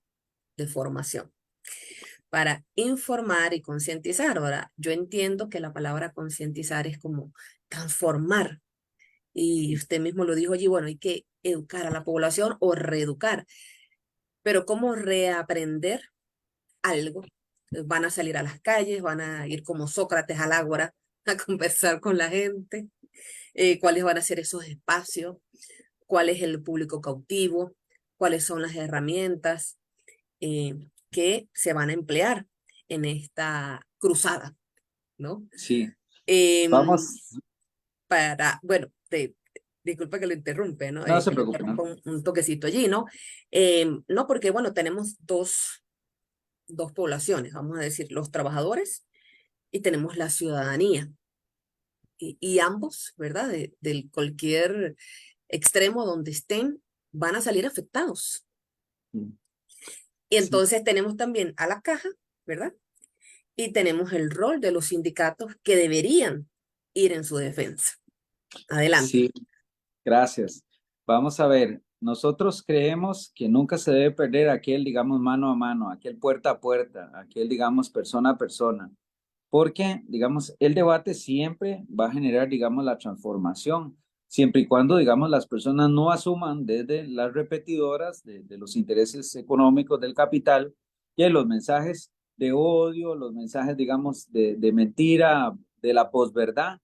de formación para informar y concientizar. Ahora, yo entiendo que la palabra concientizar es como transformar. Y usted mismo lo dijo allí, bueno, hay que educar a la población o reeducar. Pero ¿cómo reaprender algo? Van a salir a las calles, van a ir como Sócrates al ágora a conversar con la gente. ¿Cuáles van a ser esos espacios? ¿Cuál es el público cautivo? ¿Cuáles son las herramientas que se van a emplear en esta cruzada? ¿No? Sí, Em, vamos, bueno, disculpa que lo interrumpe, ¿no? no se Que le preocupe, interrumpa ¿no? un toquecito allí, ¿no? No, porque, bueno, tenemos dos poblaciones, vamos a decir, los trabajadores y tenemos la ciudadanía. Y ambos, ¿verdad? De cualquier extremo donde estén, van a salir afectados. Y Sí. entonces tenemos también a la caja, ¿verdad? Y tenemos el rol de los sindicatos que deberían ir en su defensa. Adelante. Sí, gracias. Vamos a ver, nosotros creemos que nunca se debe perder aquel, digamos, mano a mano, aquel puerta a puerta, aquel, digamos, persona a persona, porque, digamos, el debate siempre va a generar, digamos, la transformación, siempre y cuando, digamos, las personas no asuman desde las repetidoras de los intereses económicos del capital y los mensajes de odio, los mensajes, digamos, de mentira, de la posverdad,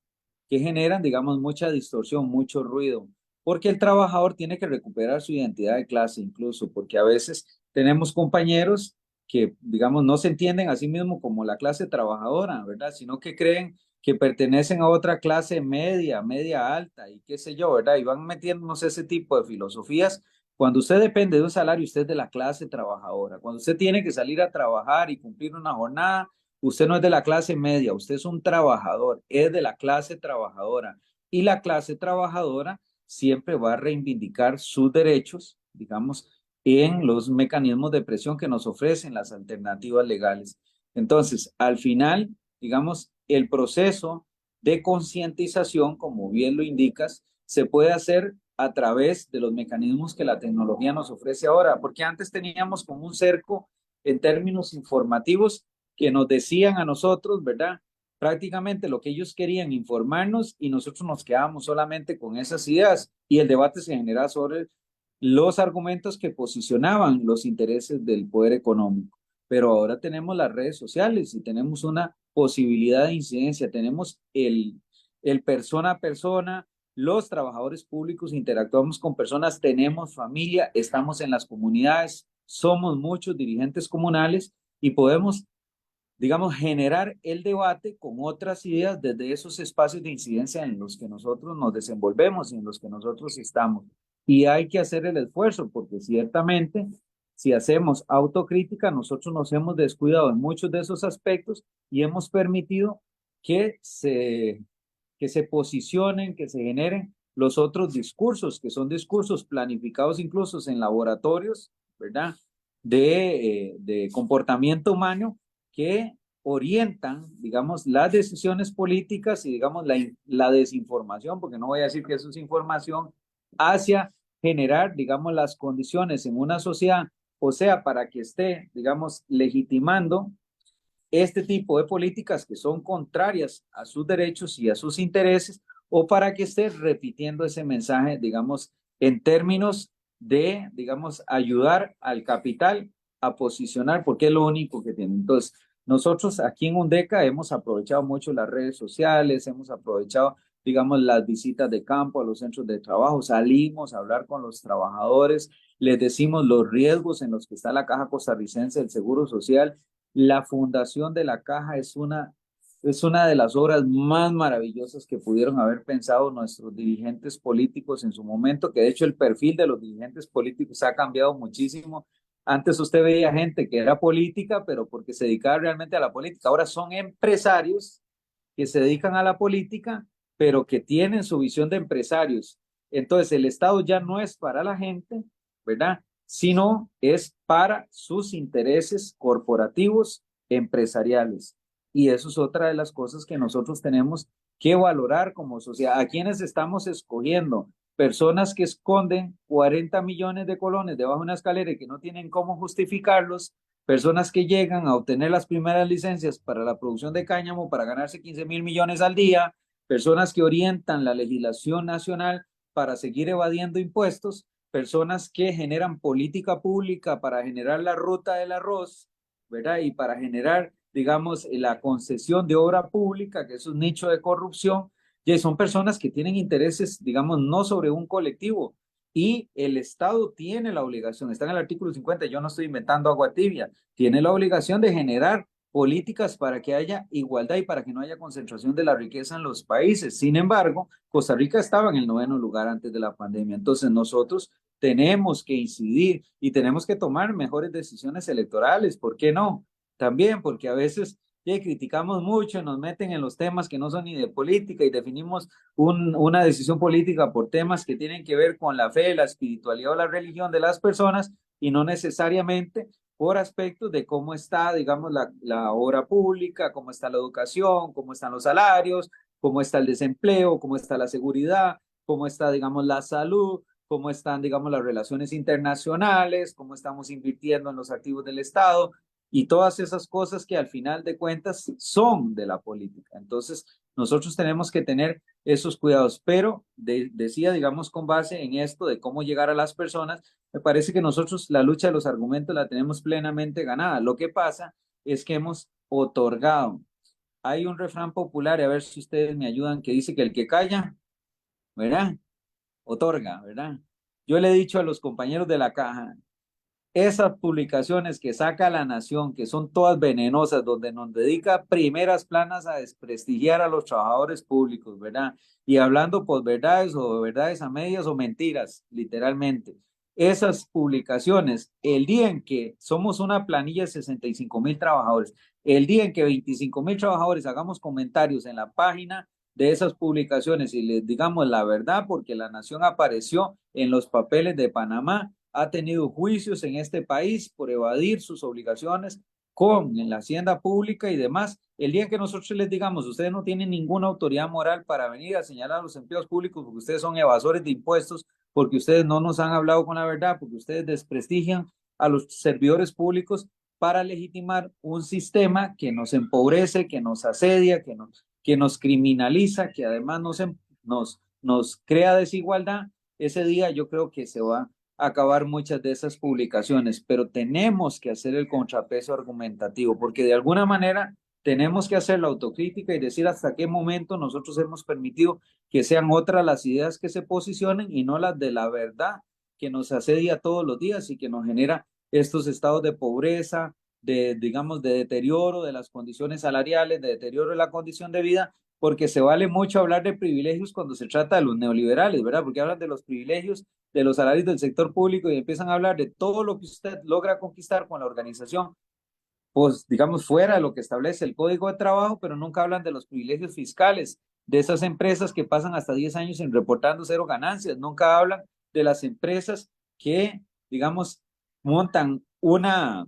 que generan, digamos, mucha distorsión, mucho ruido, porque el trabajador tiene que recuperar su identidad de clase incluso, porque a veces tenemos compañeros que, digamos, no se entienden a sí mismos como la clase trabajadora, ¿verdad? Sino que creen que pertenecen a otra clase media, media alta y qué sé yo, ¿verdad? Y van metiéndonos ese tipo de filosofías. Cuando usted depende de un salario, usted es de la clase trabajadora. Cuando usted tiene que salir a trabajar y cumplir una jornada, usted no es de la clase media, usted es un trabajador, es de la clase trabajadora. Y la clase trabajadora siempre va a reivindicar sus derechos, digamos, en los mecanismos de presión que nos ofrecen las alternativas legales. Entonces, al final, digamos, el proceso de concientización, como bien lo indicas, se puede hacer a través de los mecanismos que la tecnología nos ofrece ahora, porque antes teníamos como un cerco en términos informativos que nos decían a nosotros, ¿verdad? Prácticamente lo que ellos querían informarnos y nosotros nos quedábamos solamente con esas ideas y el debate se generaba sobre los argumentos que posicionaban los intereses del poder económico. Pero ahora tenemos las redes sociales y tenemos una posibilidad de incidencia, tenemos el persona a persona, los trabajadores públicos interactuamos con personas, tenemos familia, estamos en las comunidades, somos muchos dirigentes comunales y podemos, digamos, generar el debate con otras ideas desde esos espacios de incidencia en los que nosotros nos desenvolvemos y en los que nosotros estamos. Y hay que hacer el esfuerzo, porque ciertamente, si hacemos autocrítica, nosotros nos hemos descuidado en muchos de esos aspectos y hemos permitido que se posicionen, que se generen los otros discursos, que son discursos planificados incluso en laboratorios, ¿verdad? De comportamiento humano que orientan, digamos, las decisiones políticas y, digamos, la desinformación, porque no voy a decir que eso es información, hacia generar, digamos, las condiciones en una sociedad, o sea, para que esté, digamos, legitimando este tipo de políticas que son contrarias a sus derechos y a sus intereses, o para que esté repitiendo ese mensaje, digamos, en términos de, digamos, ayudar al capital a posicionar, porque es lo único que tiene. Entonces, nosotros aquí en UNDECA hemos aprovechado mucho las redes sociales, hemos aprovechado, digamos, las visitas de campo a los centros de trabajo, salimos a hablar con los trabajadores, les decimos los riesgos en los que está la Caja Costarricense del Seguro Social. La fundación de la Caja es una de las obras más maravillosas que pudieron haber pensado nuestros dirigentes políticos en su momento, que de hecho el perfil de los dirigentes políticos ha cambiado muchísimo. Antes usted veía gente que era política, pero porque se dedicaba realmente a la política. Ahora son empresarios que se dedican a la política, pero que tienen su visión de empresarios. Entonces el Estado ya no es para la gente, ¿verdad? Sino es para sus intereses corporativos, empresariales. Y eso es otra de las cosas que nosotros tenemos que valorar como sociedad. ¿A quiénes estamos escogiendo? Personas que esconden 40 millones de colones debajo de una escalera y que no tienen cómo justificarlos, personas que llegan a obtener las primeras licencias para la producción de cáñamo para ganarse 15 mil millones al día, personas que orientan la legislación nacional para seguir evadiendo impuestos, personas que generan política pública para generar la ruta del arroz, ¿verdad? Y para generar, digamos, la concesión de obra pública, que es un nicho de corrupción, y son personas que tienen intereses, digamos, no sobre un colectivo. Y el Estado tiene la obligación, está en el artículo 50, yo no estoy inventando agua tibia, tiene la obligación de generar políticas para que haya igualdad y para que no haya concentración de la riqueza en los países. Sin embargo, Costa Rica estaba en el 9º lugar antes de la pandemia. Entonces nosotros tenemos que incidir y tenemos que tomar mejores decisiones electorales. ¿Por qué no? También porque a veces criticamos mucho, nos meten en los temas que no son ni de política y definimos una decisión política por temas que tienen que ver con la fe, la espiritualidad o la religión de las personas y no necesariamente por aspectos de cómo está, digamos, la obra pública, cómo está la educación, cómo están los salarios, cómo está el desempleo, cómo está la seguridad, cómo está, digamos, la salud, cómo están, digamos, las relaciones internacionales, cómo estamos invirtiendo en los activos del Estado y todas esas cosas que al final de cuentas son de la política. Entonces, nosotros tenemos que tener esos cuidados, pero decía, digamos, con base en esto de cómo llegar a las personas, me parece que nosotros la lucha de los argumentos la tenemos plenamente ganada. Lo que pasa es que hemos otorgado. Hay un refrán popular, a ver si ustedes me ayudan, que dice que el que calla, ¿verdad? Otorga, ¿verdad? Yo le he dicho a los compañeros de la Caja, esas publicaciones que saca La Nación, que son todas venenosas, donde nos dedica primeras planas a desprestigiar a los trabajadores públicos, ¿verdad? Y hablando posverdades o verdades a medias o mentiras, literalmente. Esas publicaciones, el día en que somos una planilla de 65,000 trabajadores, el día en que 25,000 trabajadores hagamos comentarios en la página de esas publicaciones y les digamos la verdad, porque La Nación apareció en los papeles de Panamá, ha tenido juicios en este país por evadir sus obligaciones en la hacienda pública y demás. El día que nosotros les digamos, ustedes no tienen ninguna autoridad moral para venir a señalar a los empleados públicos porque ustedes son evasores de impuestos, porque ustedes no nos han hablado con la verdad, porque ustedes desprestigian a los servidores públicos para legitimar un sistema que nos empobrece, que nos asedia, que nos criminaliza, que además nos crea desigualdad. Ese día yo creo que se va acabar muchas de esas publicaciones, pero tenemos que hacer el contrapeso argumentativo, porque de alguna manera tenemos que hacer la autocrítica y decir hasta qué momento nosotros hemos permitido que sean otras las ideas que se posicionen y no las de la verdad que nos asedia todos los días y que nos genera estos estados de pobreza, digamos, de deterioro de las condiciones salariales, de deterioro de la condición de vida, porque se vale mucho hablar de privilegios cuando se trata de los neoliberales, ¿verdad? Porque hablan de los privilegios de los salarios del sector público y empiezan a hablar de todo lo que usted logra conquistar con la organización, pues digamos fuera de lo que establece el Código de Trabajo, pero nunca hablan de los privilegios fiscales de esas empresas que pasan hasta 10 años sin reportando cero ganancias, nunca hablan de las empresas que, digamos, montan una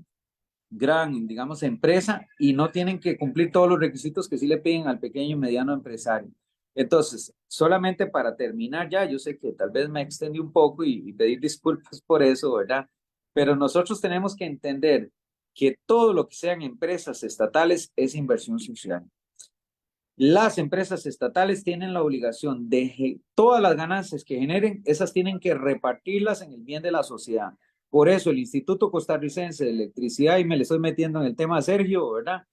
gran, digamos, empresa y no tienen que cumplir todos los requisitos que sí le piden al pequeño y mediano empresario. Entonces, solamente para terminar ya, yo sé que tal vez me extendí un poco y pedir disculpas por eso, ¿verdad? Pero nosotros tenemos que entender que todo lo que sean empresas estatales es inversión social. Las empresas estatales tienen la obligación de todas las ganancias que generen, esas tienen que repartirlas en el bien de la sociedad. Por eso el Instituto Costarricense de Electricidad, y me le estoy metiendo en el tema a Sergio, ¿verdad?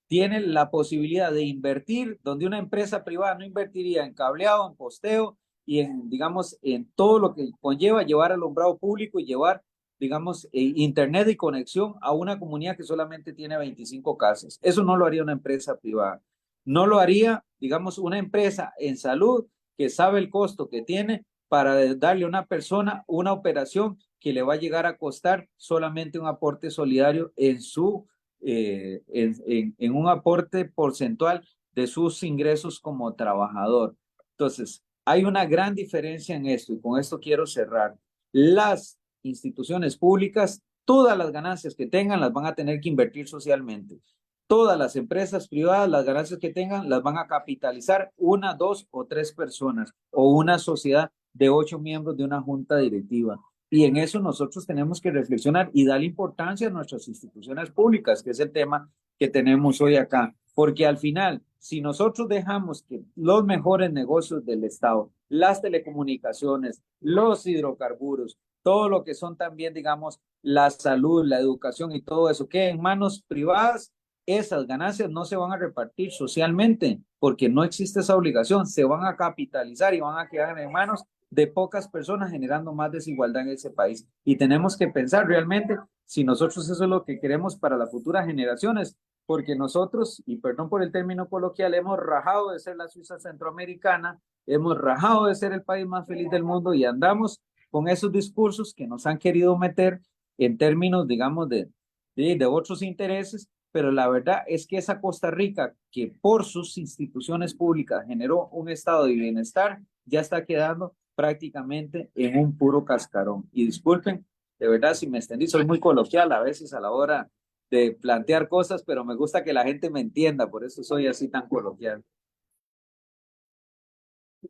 Tiene la posibilidad de invertir donde una empresa privada no invertiría en cableado, en posteo y en, digamos, en todo lo que conlleva llevar alumbrado público y llevar, digamos, internet y conexión a una comunidad que solamente tiene 25 casas. Eso no lo haría una empresa privada. No lo haría, digamos, una empresa en salud que sabe el costo que tiene para darle a una persona una operación que le va a llegar a costar solamente un aporte solidario en su en un aporte porcentual de sus ingresos como trabajador. Entonces, hay una gran diferencia en esto y con esto quiero cerrar. Las instituciones públicas, todas las ganancias que tengan las van a tener que invertir socialmente. Todas las empresas privadas, las ganancias que tengan, las van a capitalizar una, dos o tres personas o una sociedad de 8 miembros de una junta directiva. Y en eso nosotros tenemos que reflexionar y darle importancia a nuestras instituciones públicas, que es el tema que tenemos hoy acá. Porque al final, si nosotros dejamos que los mejores negocios del Estado, las telecomunicaciones, los hidrocarburos, todo lo que son también, digamos, la salud, la educación y todo eso, quede en manos privadas, esas ganancias no se van a repartir socialmente, porque no existe esa obligación, se van a capitalizar y van a quedar en manos de pocas personas, generando más desigualdad en ese país. Y tenemos que pensar realmente si nosotros eso es lo que queremos para las futuras generaciones, porque nosotros, y perdón por el término coloquial, hemos rajado de ser la Suiza centroamericana, hemos rajado de ser el país más feliz del mundo y andamos con esos discursos que nos han querido meter en términos, digamos, de otros intereses, pero la verdad es que esa Costa Rica, que por sus instituciones públicas generó un estado de bienestar, ya está quedando prácticamente en un puro cascarón. Y disculpen, de verdad, si me extendí, soy muy coloquial a veces a la hora de plantear cosas, pero me gusta que la gente me entienda, por eso soy así tan coloquial.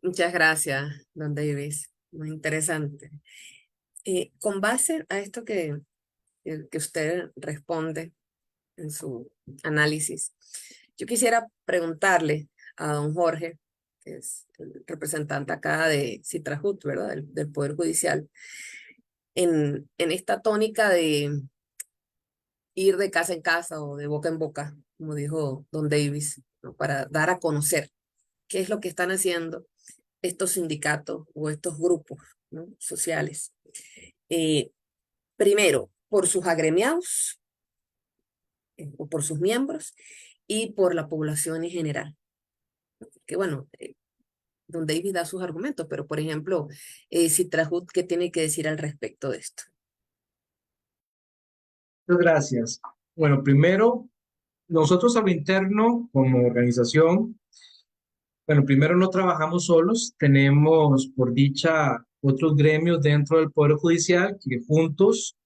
Muchas gracias, don Davis. Muy interesante. Con base a esto que usted responde en su análisis, yo quisiera preguntarle a don Jorge, que es el representante acá de Citrajut, ¿verdad? Del Poder Judicial, en esta tónica de ir de casa en casa o de boca en boca, como dijo don Davis, ¿no? Para dar a conocer qué es lo que están haciendo estos sindicatos o estos grupos, ¿no? sociales. Primero, por sus agremiados o por sus miembros y por la población en general. Que bueno, don David da sus argumentos, pero por ejemplo, Citrajut, ¿qué tiene que decir al respecto de esto? Muchas gracias. Bueno, primero, nosotros a lo interno, como organización, bueno, primero no trabajamos solos, tenemos por dicha otros gremios dentro del Poder Judicial que juntos,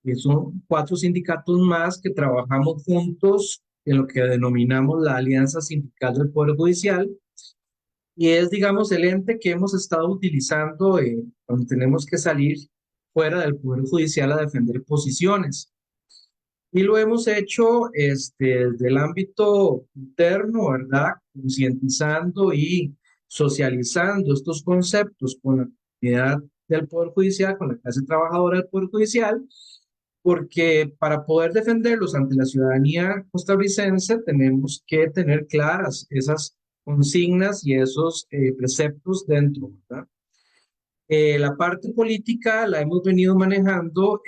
que son 4 sindicatos más que trabajamos juntos en lo que denominamos la Alianza Sindical del Poder Judicial. Y es, digamos, el ente que hemos estado utilizando cuando tenemos que salir fuera del Poder Judicial a defender posiciones. Y lo hemos hecho desde el ámbito interno, ¿verdad? Concientizando y socializando estos conceptos con la comunidad del Poder Judicial, con la clase trabajadora del Poder Judicial, porque para poder defenderlos ante la ciudadanía costarricense tenemos que tener claras esas consignas y esos preceptos dentro, ¿verdad? La parte política la hemos venido manejando,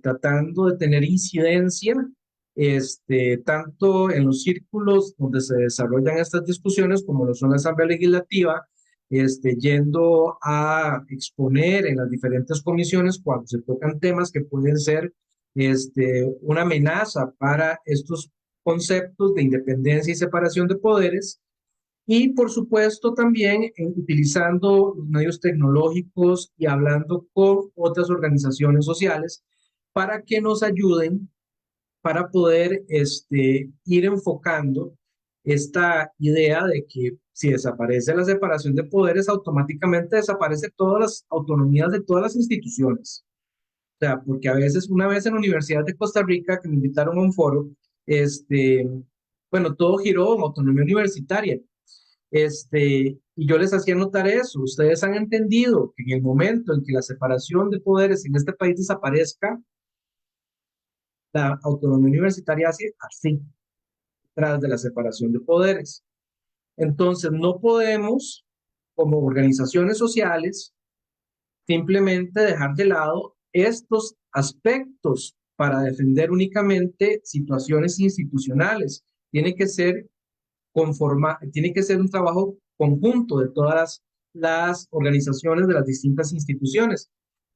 tratando de tener incidencia, tanto en los círculos donde se desarrollan estas discusiones, como lo son la Asamblea Legislativa, yendo a exponer en las diferentes comisiones cuando se tocan temas que pueden ser, una amenaza para estos conceptos de independencia y separación de poderes. Y por supuesto también utilizando los medios tecnológicos y hablando con otras organizaciones sociales para que nos ayuden para poder ir enfocando esta idea de que si desaparece la separación de poderes, automáticamente desaparece todas las autonomías de todas las instituciones. O sea, porque a veces, una vez en la Universidad de Costa Rica, que me invitaron a un foro, bueno, todo giró en autonomía universitaria. Y yo les hacía notar eso. Ustedes han entendido que en el momento en que la separación de poderes en este país desaparezca, la autonomía universitaria hace así, tras de la separación de poderes. Entonces, no podemos, como organizaciones sociales, simplemente dejar de lado estos aspectos para defender únicamente situaciones institucionales. Tiene que ser tiene que ser un trabajo conjunto de todas las organizaciones de las distintas instituciones.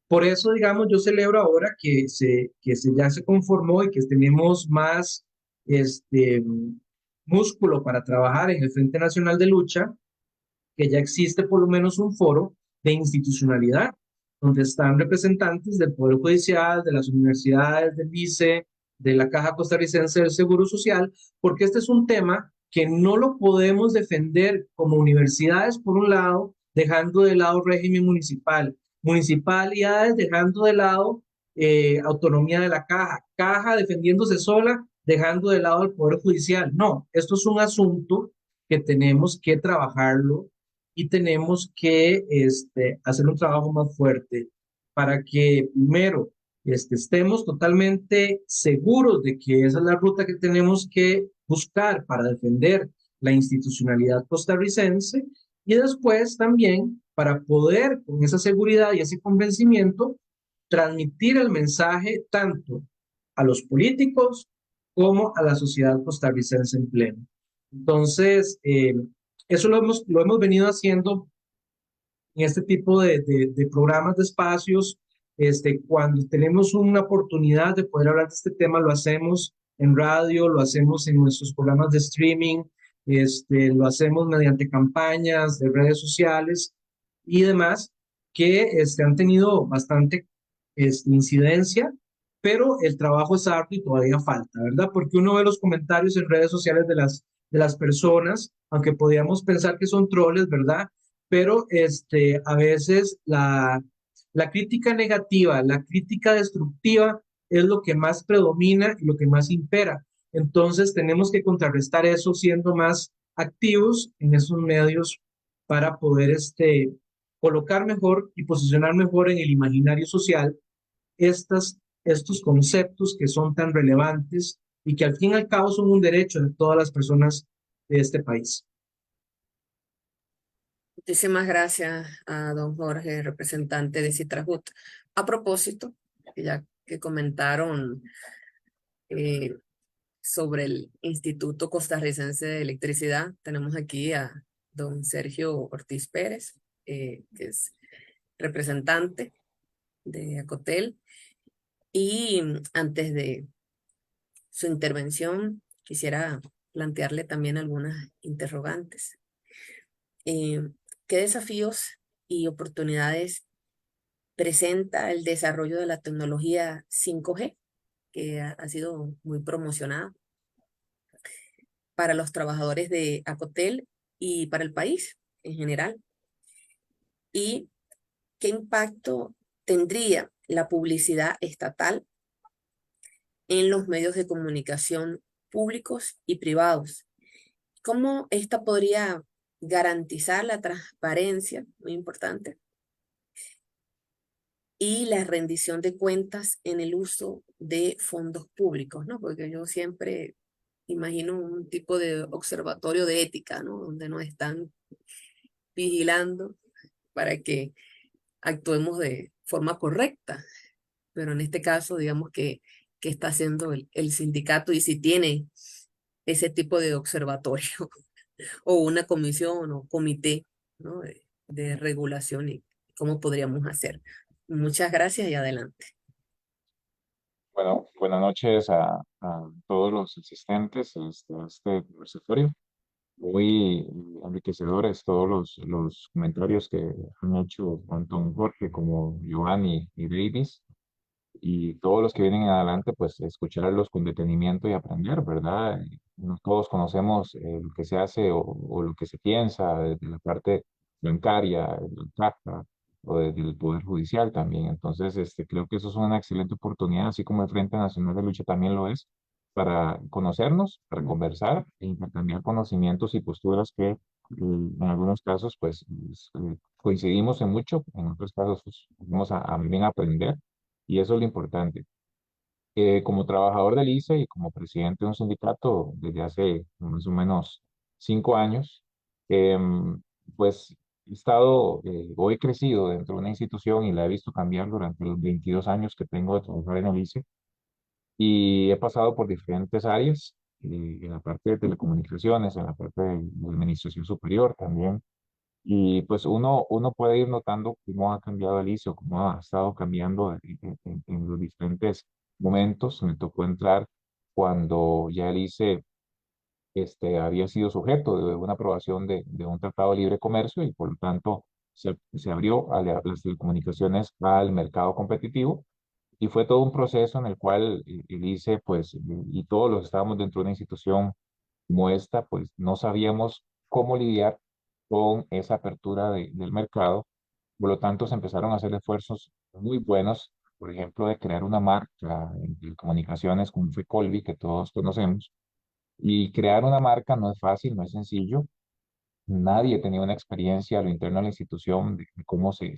Por eso, digamos, yo celebro ahora que ya se conformó y que tenemos más músculo para trabajar en el Frente Nacional de Lucha, que ya existe por lo menos un foro de institucionalidad, donde están representantes del Poder Judicial, de las universidades, del ICE, de la Caja Costarricense del Seguro Social, porque este es un tema que no lo podemos defender como universidades, por un lado, dejando de lado régimen municipal, municipalidades dejando de lado autonomía de la Caja, Caja defendiéndose sola, dejando de lado el Poder Judicial. No, esto es un asunto que tenemos que trabajarlo y tenemos que hacer un trabajo más fuerte para que primero estemos totalmente seguros de que esa es la ruta que tenemos que buscar para defender la institucionalidad costarricense y después también para poder con esa seguridad y ese convencimiento transmitir el mensaje tanto a los políticos como a la sociedad costarricense en pleno. Entonces, eso lo hemos venido haciendo en este tipo de programas, de espacios. Cuando tenemos una oportunidad de poder hablar de este tema, lo hacemos en radio, lo hacemos en nuestros programas de streaming, lo hacemos mediante campañas de redes sociales y demás, que han tenido bastante incidencia, pero el trabajo es arduo y todavía falta, ¿verdad? Porque uno ve los comentarios en redes sociales de las personas, aunque podríamos pensar que son troles, ¿verdad? Pero a veces la crítica negativa, la crítica destructiva es lo que más predomina y lo que más impera. Entonces tenemos que contrarrestar eso siendo más activos en esos medios para poder colocar mejor y posicionar mejor en el imaginario social estos conceptos que son tan relevantes y que al fin y al cabo son un derecho de todas las personas de este país. Muchísimas gracias a don Jorge, representante de Citrajut. A propósito, ya que comentaron sobre el Instituto Costarricense de Electricidad, tenemos aquí a don Sergio Ortiz Pérez, que es representante de Acotel. Y antes de su intervención, quisiera plantearle también algunas interrogantes. ¿Qué desafíos y oportunidades presenta el desarrollo de la tecnología 5G, que ha sido muy promocionada para los trabajadores de Acotel y para el país en general? ¿Y qué impacto tendría la publicidad estatal en los medios de comunicación públicos y privados? ¿Cómo esta podría garantizar la transparencia, muy importante, y la rendición de cuentas en el uso de fondos públicos, ¿no? Porque yo siempre imagino un tipo de observatorio de ética, ¿no? Donde nos están vigilando para que actuemos de forma correcta. Pero en este caso, digamos que está haciendo el sindicato y si tiene ese tipo de observatorio o una comisión o comité, ¿no? de regulación y cómo podríamos hacer. Muchas gracias y adelante. Bueno, buenas noches a todos los asistentes a este conversatorio. Muy enriquecedores todos los comentarios que han hecho tanto Jorge como Giovanni y Davis. Y todos los que vienen en adelante, pues escucharlos con detenimiento y aprender, ¿verdad? No todos conocemos lo que se hace o lo que se piensa desde la parte bancaria, del caja o desde el Poder Judicial también. Entonces, creo que eso es una excelente oportunidad, así como el Frente Nacional de Lucha también lo es, para conocernos, para conversar e intercambiar conocimientos y posturas que en algunos casos, pues, coincidimos en mucho, en otros casos, pues, vamos a bien aprender y eso es lo importante. Como trabajador del ICE y como presidente de un sindicato desde hace más o menos 5 años, pues he estado o he crecido dentro de una institución y la he visto cambiar durante los 22 años que tengo de trabajar en el ICE y he pasado por diferentes áreas, en la parte de telecomunicaciones, en la parte de administración superior también. Y pues uno puede ir notando cómo ha cambiado el ISO, cómo ha estado cambiando en los diferentes momentos. Me tocó entrar cuando ya el ICE había sido sujeto de una aprobación de un tratado de libre comercio y por lo tanto se abrió a las telecomunicaciones al mercado competitivo. Y fue todo un proceso en el cual el ICE, pues, y todos los que estábamos dentro de una institución como esta, pues no sabíamos cómo lidiar con esa apertura del mercado. Por lo tanto, se empezaron a hacer esfuerzos muy buenos, por ejemplo, de crear una marca en comunicaciones como fue Colby, que todos conocemos. Y crear una marca no es fácil, no es sencillo. Nadie tenía una experiencia a lo interno de la institución de cómo se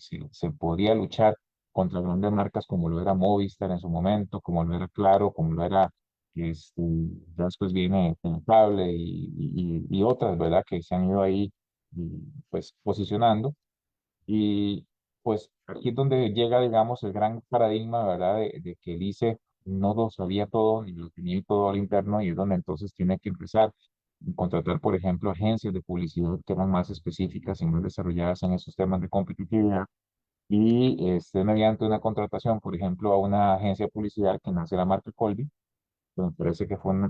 podía luchar contra grandes marcas como lo era Movistar en su momento, como lo era Claro, como lo era, ya después viene Cable y otras, ¿verdad? Que se han ido ahí, pues, posicionando. Y pues aquí es donde llega, digamos, el gran paradigma, ¿verdad? De que el ICE no lo sabía todo, ni lo tenía todo al interno, y es donde entonces tiene que empezar a contratar, por ejemplo, agencias de publicidad que eran más específicas y más desarrolladas en esos temas de competitividad. Y mediante una contratación, por ejemplo, a una agencia de publicidad que nace la marca Colby, me parece que fue un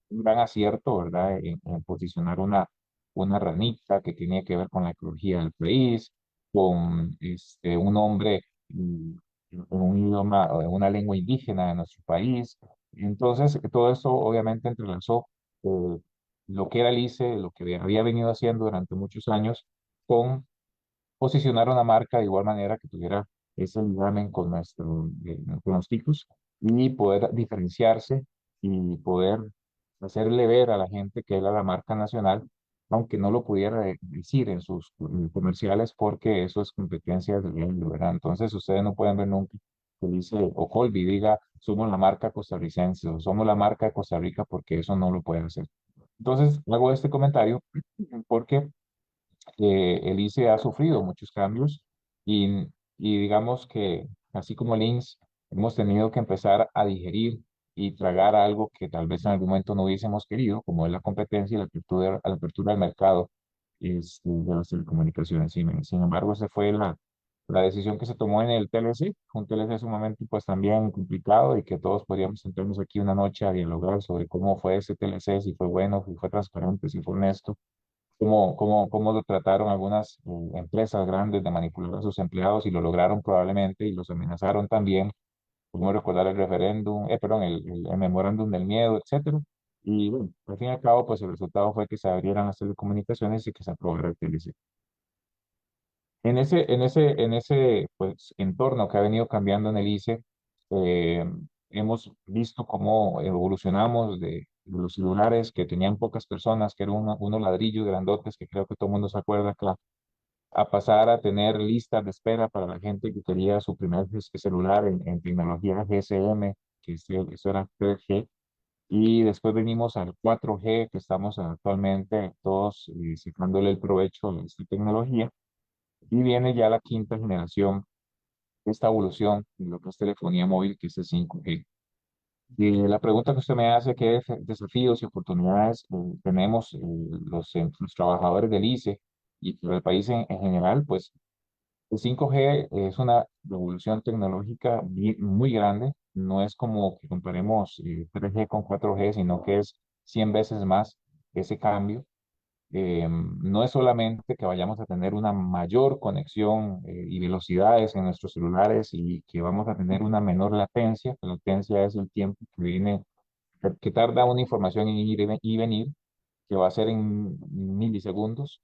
gran acierto, ¿verdad? En posicionar una ranita que tenía que ver con la ecología del país, con un nombre en un idioma o en una lengua indígena de nuestro país. Entonces, todo eso obviamente entrelazó eh, lo que era el ICE, lo que había venido haciendo durante muchos años, con posicionar una marca de igual manera que tuviera ese ligamen con con los ticos y poder diferenciarse y poder hacerle ver a la gente que era la marca nacional, aunque no lo pudiera decir en sus comerciales porque eso es competencia de ley, ¿verdad? Entonces ustedes no pueden ver nunca que dice o Colby diga somos la marca costarricense o somos la marca de Costa Rica porque eso no lo pueden hacer. Entonces hago este comentario porque el ICE ha sufrido muchos cambios y digamos que, así como el INS, hemos tenido que empezar a digerir y tragar algo que tal vez en algún momento no hubiésemos querido, como es la competencia y la apertura del mercado de las telecomunicaciones. Sin embargo, esa fue la decisión que se tomó en el TLC, un TLC sumamente pues también complicado y que todos podríamos sentarnos aquí una noche a dialogar sobre cómo fue ese TLC, si fue bueno, si fue transparente, si fue honesto, cómo lo trataron algunas empresas grandes de manipular a sus empleados y lo lograron probablemente y los amenazaron también. Podemos recordar el referéndum, perdón, el memorándum del miedo, etcétera. Y bueno, al fin y al cabo, pues el resultado fue que se abrieran las telecomunicaciones y que se aprobara el TLC. En ese pues, entorno que ha venido cambiando en el ICE, eh, hemos visto cómo evolucionamos de los celulares que tenían pocas personas, que eran unos ladrillos grandotes, que creo que todo el mundo se acuerda acá, a pasar a tener listas de espera para la gente que quería su primer celular en tecnología GSM, que eso era 3G, y después venimos al 4G, que estamos actualmente todos sacándole el provecho a esta tecnología, y viene ya la quinta generación, esta evolución de lo que es telefonía móvil, que es el 5G. Y la pregunta que usted me hace, ¿qué desafíos y oportunidades tenemos los trabajadores del ICE y por el país en general? Pues el 5G es una revolución tecnológica muy grande. No es como que comparemos 3G con 4G, sino que es 100 veces más ese cambio. No es solamente que vayamos a tener una mayor conexión y velocidades en nuestros celulares y que vamos a tener una menor latencia. La latencia es el tiempo que tarda una información en ir y venir, que va a ser en milisegundos.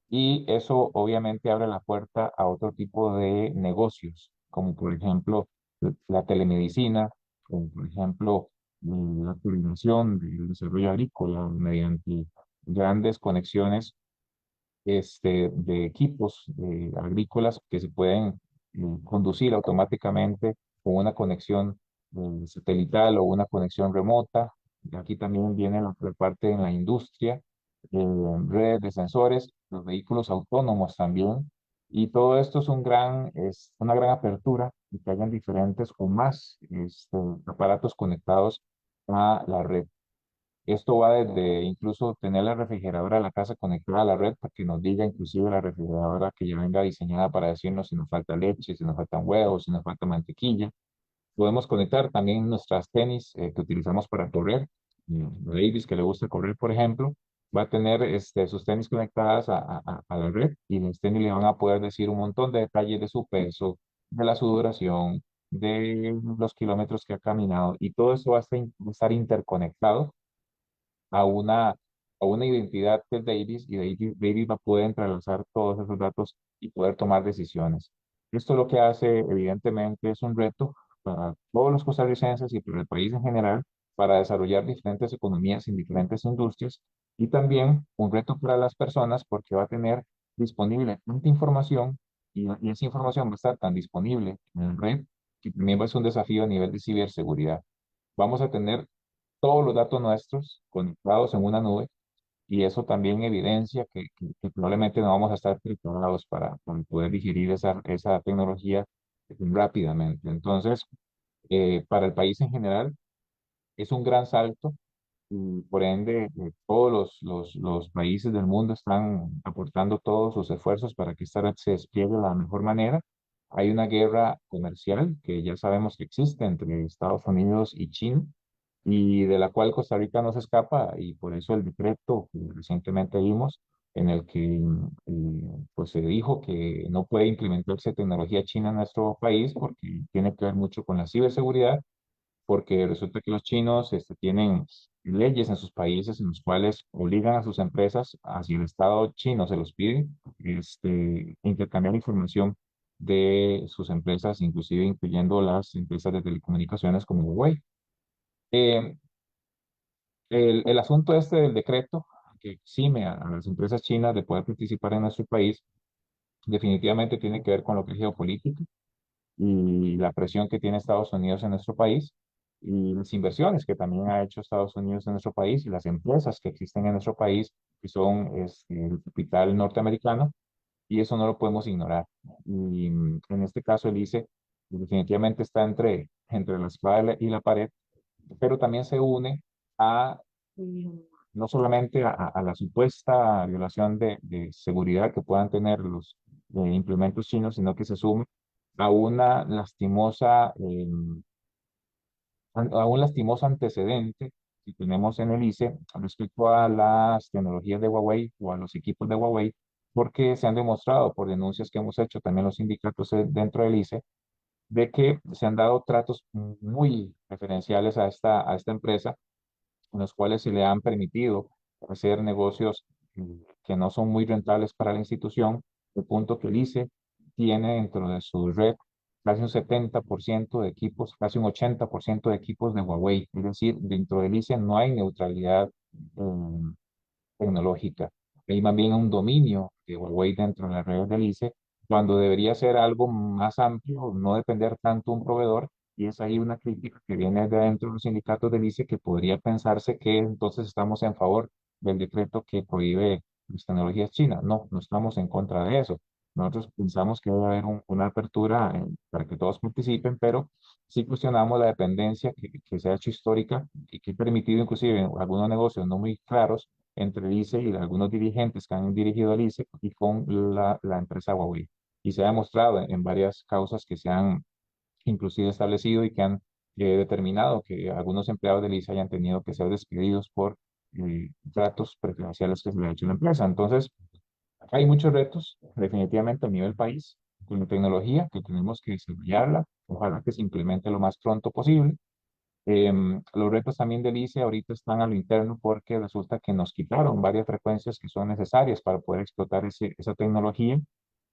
Y eso obviamente abre la puerta a otro tipo de negocios, como por ejemplo la telemedicina, como por ejemplo la coordinación del desarrollo agrícola mediante grandes conexiones de equipos agrícolas que se pueden conducir automáticamente con una conexión satelital o una conexión remota. Aquí también viene la parte en la industria, redes de sensores, los vehículos autónomos también. Y todo esto es una gran apertura y que hayan diferentes o más aparatos conectados a la red. Esto va desde incluso tener la refrigeradora de la casa conectada a la red para que nos diga inclusive la refrigeradora que ya venga diseñada para decirnos si nos falta leche, si nos faltan huevos, si nos falta mantequilla. Podemos conectar también nuestras tenis que utilizamos para correr. Davis, que le gusta correr, por ejemplo, va a tener sus tenis conectadas a la red y los tenis le van a poder decir un montón de detalles de su peso, de la sudoración, de los kilómetros que ha caminado y todo eso va a estar interconectado a una identidad que es Davis y Davis va a poder entrelazar todos esos datos y poder tomar decisiones. Esto lo que hace, evidentemente, es un reto para todos los costarricenses y para el país en general para desarrollar diferentes economías en diferentes industrias y también un reto para las personas porque va a tener disponible tanta información y esa información va a estar tan disponible en la red que también va a ser un desafío a nivel de ciberseguridad. Vamos a tener todos los datos nuestros conectados en una nube y eso también evidencia que probablemente no vamos a estar preparados para poder digerir esa tecnología rápidamente. Entonces, para el país en general es un gran salto y por ende todos los países del mundo están aportando todos sus esfuerzos para que esta red se despliegue de la mejor manera. Hay una guerra comercial que ya sabemos que existe entre Estados Unidos y China y de la cual Costa Rica no se escapa y por eso el decreto que recientemente vimos en el que pues se dijo que no puede implementarse tecnología china en nuestro país porque tiene que ver mucho con la ciberseguridad, porque resulta que los chinos tienen leyes en sus países en los cuales obligan a sus empresas, si el Estado chino se los pide, intercambiar información de sus empresas, inclusive incluyendo las empresas de telecomunicaciones como Huawei. Eh, el asunto del decreto que exime a las empresas chinas de poder participar en nuestro país definitivamente tiene que ver con lo que es geopolítica y la presión que tiene Estados Unidos en nuestro país y las inversiones que también ha hecho Estados Unidos en nuestro país y las empresas que existen en nuestro país que son el capital norteamericano y eso no lo podemos ignorar. Y en este caso el ICE definitivamente está entre la espada y la pared, pero también se une a no solamente a la supuesta violación de seguridad que puedan tener los implementos chinos, sino que se sume a a un lastimoso antecedente que tenemos en el ICE respecto a las tecnologías de Huawei o a los equipos de Huawei, porque se han demostrado por denuncias que hemos hecho también los sindicatos dentro del ICE, de que se han dado tratos muy preferenciales a esta empresa en los cuales se le han permitido hacer negocios que no son muy rentables para la institución, de punto que el ICE tiene dentro de su red casi un 70% de equipos, casi un 80% de equipos de Huawei. Es decir, dentro del ICE no hay neutralidad tecnológica. hay más bien un dominio de Huawei dentro de las redes del ICE, cuando debería ser algo más amplio, no depender tanto de un proveedor. Y es ahí una crítica que viene de adentro de los sindicatos del ICE, que podría pensarse que entonces estamos en favor del decreto que prohíbe las tecnologías chinas. No, no estamos en contra de eso. Nosotros pensamos que debe haber una apertura para que todos participen, pero sí cuestionamos la dependencia que se ha hecho histórica y que ha permitido inclusive algunos negocios no muy claros entre el ICE y algunos dirigentes que han dirigido el ICE y con la empresa Huawei. Y se ha demostrado en varias causas que se han inclusive establecido y que han determinado que algunos empleados del ICE hayan tenido que ser despedidos por tratos preferenciales que se le ha hecho a la empresa. Entonces, hay muchos retos, definitivamente, a nivel país, con la tecnología, que tenemos que desarrollarla, ojalá que se implemente lo más pronto posible. Los retos también del ICE ahorita están a lo interno porque resulta que nos quitaron varias frecuencias que son necesarias para poder explotar esa tecnología.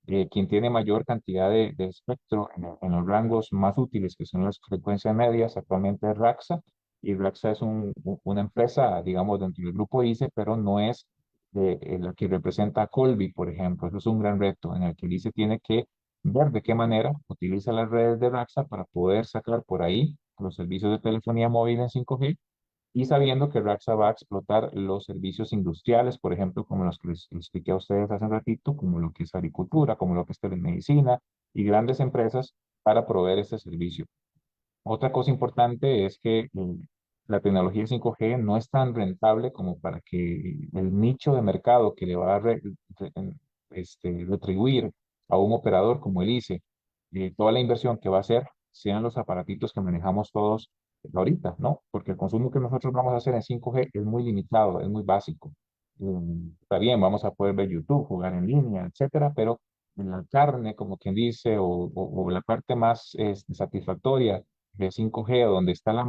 Quien tiene mayor cantidad de espectro en los rangos más útiles, que son las frecuencias medias, actualmente es RAXA, y RAXA es una empresa, digamos, dentro del grupo ICE, pero no es la que representa a Colby, por ejemplo. Eso es un gran reto en el que el ICE tiene que ver de qué manera utiliza las redes de RAXA para poder sacar por ahí los servicios de telefonía móvil en 5G, y sabiendo que Raxa va a explotar los servicios industriales, por ejemplo, como los que les expliqué a ustedes hace un ratito, como lo que es agricultura, como lo que es telemedicina y grandes empresas para proveer este servicio. Otra cosa importante es que la tecnología 5G no es tan rentable como para que el nicho de mercado que le va a retribuir a un operador como el ICE, toda la inversión que va a hacer sean los aparatitos que manejamos todos ahorita, ¿no? Porque el consumo que nosotros vamos a hacer en 5G es muy limitado, es muy básico. Está bien, vamos a poder ver YouTube, jugar en línea, etcétera, pero en la carne, como quien dice, o la parte más satisfactoria de 5G, donde está la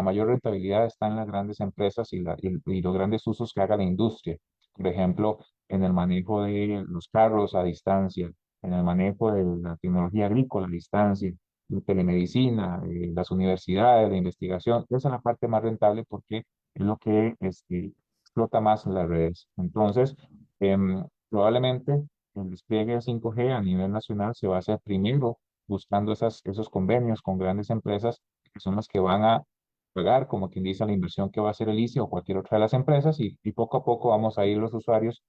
mayor rentabilidad, está en las grandes empresas y los grandes usos que haga la industria. Por ejemplo, en el manejo de los carros a distancia, en el manejo de la tecnología agrícola a distancia, la telemedicina, las universidades, la investigación. Esa es la parte más rentable porque es lo que explota más las redes. Entonces, probablemente el despliegue de 5G a nivel nacional se va a hacer primero buscando esos convenios con grandes empresas que son las que van a pagar, como quien dice, la inversión que va a hacer el ICE o cualquier otra de las empresas, y poco a poco vamos a ir los usuarios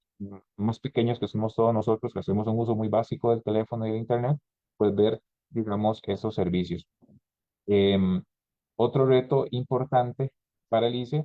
más pequeños, que somos todos nosotros, que hacemos un uso muy básico del teléfono y de Internet, pues ver, digamos, esos servicios. Em, Otro reto importante para el ICE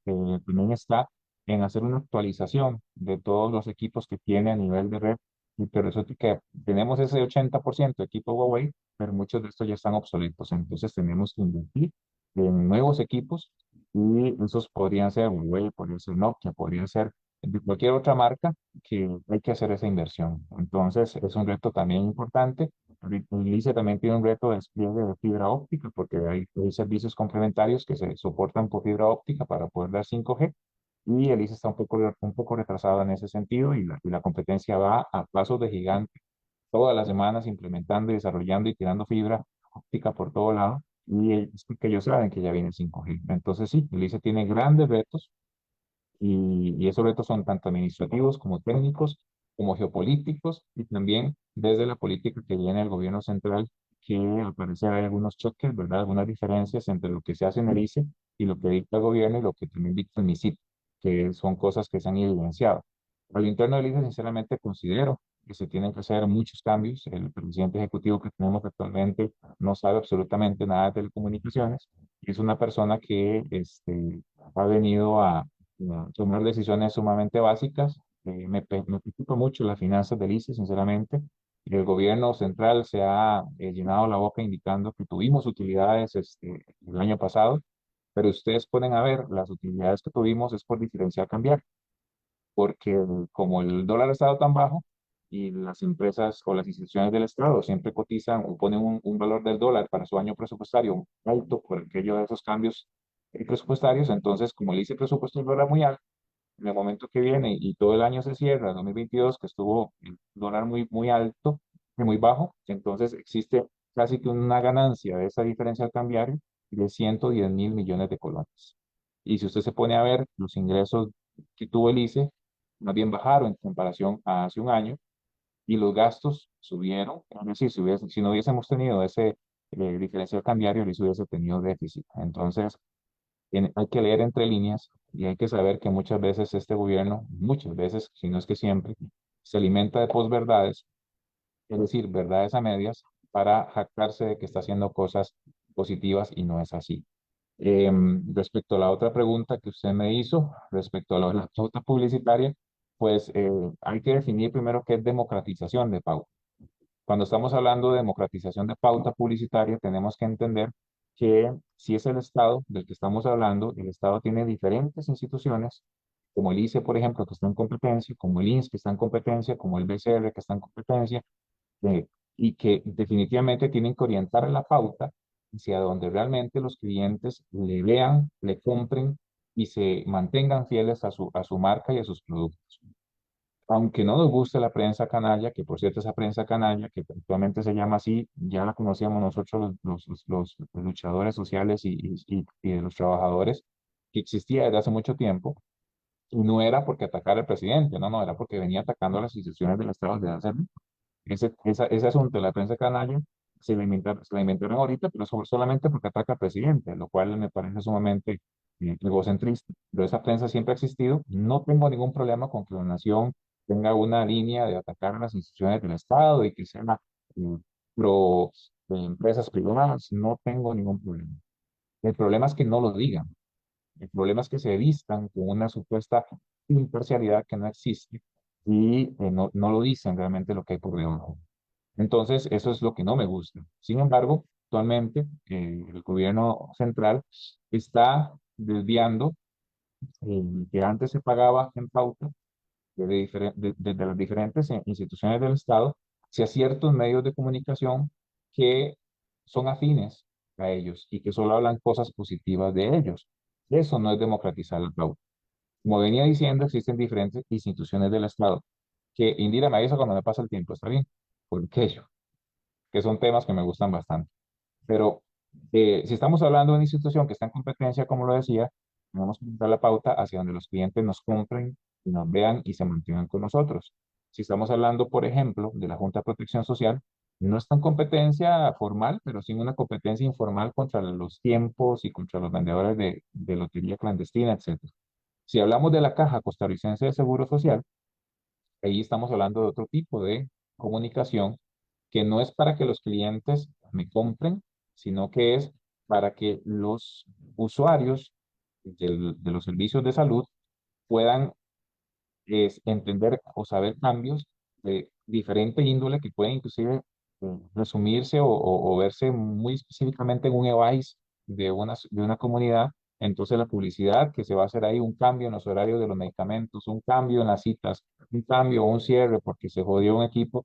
también está en hacer una actualización de todos los equipos que tiene a nivel de red. Y que resulta que tenemos ese 80% de equipo Huawei, pero muchos de estos ya están obsoletos. Entonces tenemos que invertir en nuevos equipos, y esos podrían ser Huawei, podría ser Nokia, podría ser de cualquier otra marca, que hay que hacer esa inversión. Entonces es un reto también importante. El ICE también tiene un reto de despliegue de fibra óptica, porque hay servicios complementarios que se soportan por fibra óptica para poder dar 5G, y el ICE está un poco retrasado en ese sentido, y la competencia va a pasos de gigante, todas las semanas implementando y desarrollando y tirando fibra óptica por todo lado, y es porque ellos saben que ya viene el 5G. Entonces sí, el ICE tiene grandes retos, y esos retos son tanto administrativos como técnicos, como geopolíticos, y también desde la política que viene el gobierno central, que al parecer hay algunos choques, ¿verdad? Algunas diferencias entre lo que se hace en el ICE y lo que dicta el gobierno y lo que también dicta el MISIT, que son cosas que se han evidenciado. Al interno del ICE, sinceramente, considero que se tienen que hacer muchos cambios. El presidente ejecutivo que tenemos actualmente no sabe absolutamente nada de telecomunicaciones, y es una persona que ha venido a tomar decisiones sumamente básicas. Me preocupa mucho las finanzas del ICE, sinceramente. Y el gobierno central se ha llenado la boca indicando que tuvimos utilidades el año pasado, pero ustedes pueden ver las utilidades que tuvimos es por diferencial cambiario, porque como el dólar ha estado tan bajo y las empresas o las instituciones del Estado siempre cotizan o ponen un valor del dólar para su año presupuestario alto por aquello de esos cambios presupuestarios, entonces como el ICE presupuesto el dólar muy alto, en el momento que viene y todo el año se cierra, 2022, que estuvo el dólar muy, muy alto y muy bajo, entonces existe casi que una ganancia de esa diferencia al cambiario de 110.000 millones de colones. Y si usted se pone a ver los ingresos que tuvo el ICE, más bien bajaron en comparación a hace un año y los gastos subieron. Es decir, si no hubiésemos tenido ese diferencial cambiario, les hubiese tenido déficit. Entonces, hay que leer entre líneas y hay que saber que muchas veces este gobierno, muchas veces, si no es que siempre, se alimenta de posverdades, es decir, verdades a medias, para jactarse de que está haciendo cosas positivas y no es así. Respecto a la otra pregunta que usted me hizo, respecto a lo de la pauta publicitaria, pues hay que definir primero qué es democratización de pauta. Cuando estamos hablando de democratización de pauta publicitaria, tenemos que entender que si es el Estado del que estamos hablando, el Estado tiene diferentes instituciones, como el ICE, por ejemplo, que está en competencia, como el INS, que está en competencia, como el BCR, que está en competencia, eh, y que definitivamente tienen que orientar la pauta hacia donde realmente los clientes le vean, le compren y se mantengan fieles a su marca y a sus productos. Aunque no nos guste la prensa canalla, que por cierto esa prensa canalla, que actualmente se llama así, ya la conocíamos nosotros los luchadores sociales y de los trabajadores, que existía desde hace mucho tiempo, y no era porque atacara al presidente, no, no, era porque venía atacando a las instituciones del Estado desde hace ese asunto de la prensa canalla se la inventaron ahorita, pero solamente porque ataca al presidente, lo cual me parece sumamente egocentrista. Pero esa prensa siempre ha existido. No tengo ningún problema con que la nación tenga una línea de atacar a las instituciones del Estado y que sea eh, pro empresas privadas. No tengo ningún problema. El problema es que no lo digan. El problema es que se vistan con una supuesta imparcialidad que no existe y no lo dicen realmente lo que hay por debajo. Entonces, eso es lo que no me gusta. Sin embargo, actualmente el gobierno central está desviando que antes se pagaba en pauta de las diferentes instituciones del Estado hacia ciertos medios de comunicación que son afines a ellos y que solo hablan cosas positivas de ellos. Eso no es democratizar la pauta. Como venía diciendo, existen diferentes instituciones del Estado que Indira me avisa cuando me pasa el tiempo, ¿está bien? Porque yo, que son temas que me gustan bastante. Pero si estamos hablando de una institución que está en competencia, como lo decía, tenemos que dar la pauta hacia donde los clientes nos compren, y nos vean y se mantengan con nosotros. Si estamos hablando, por ejemplo, de la Junta de Protección Social, no está en competencia formal, pero sí en una competencia informal contra los tiempos y contra los vendedores de lotería clandestina, etcétera. Si hablamos de la Caja Costarricense de Seguro Social, ahí estamos hablando de otro tipo de comunicación que no es para que los clientes me compren, sino que es para que los usuarios de los servicios de salud puedan entender o saber cambios de diferente índole que pueden inclusive resumirse o verse muy específicamente en un EVAIS de una comunidad. Entonces la publicidad que se va a hacer ahí, un cambio en los horarios de los medicamentos, un cambio en las citas, un cambio o un cierre porque se jodió un equipo,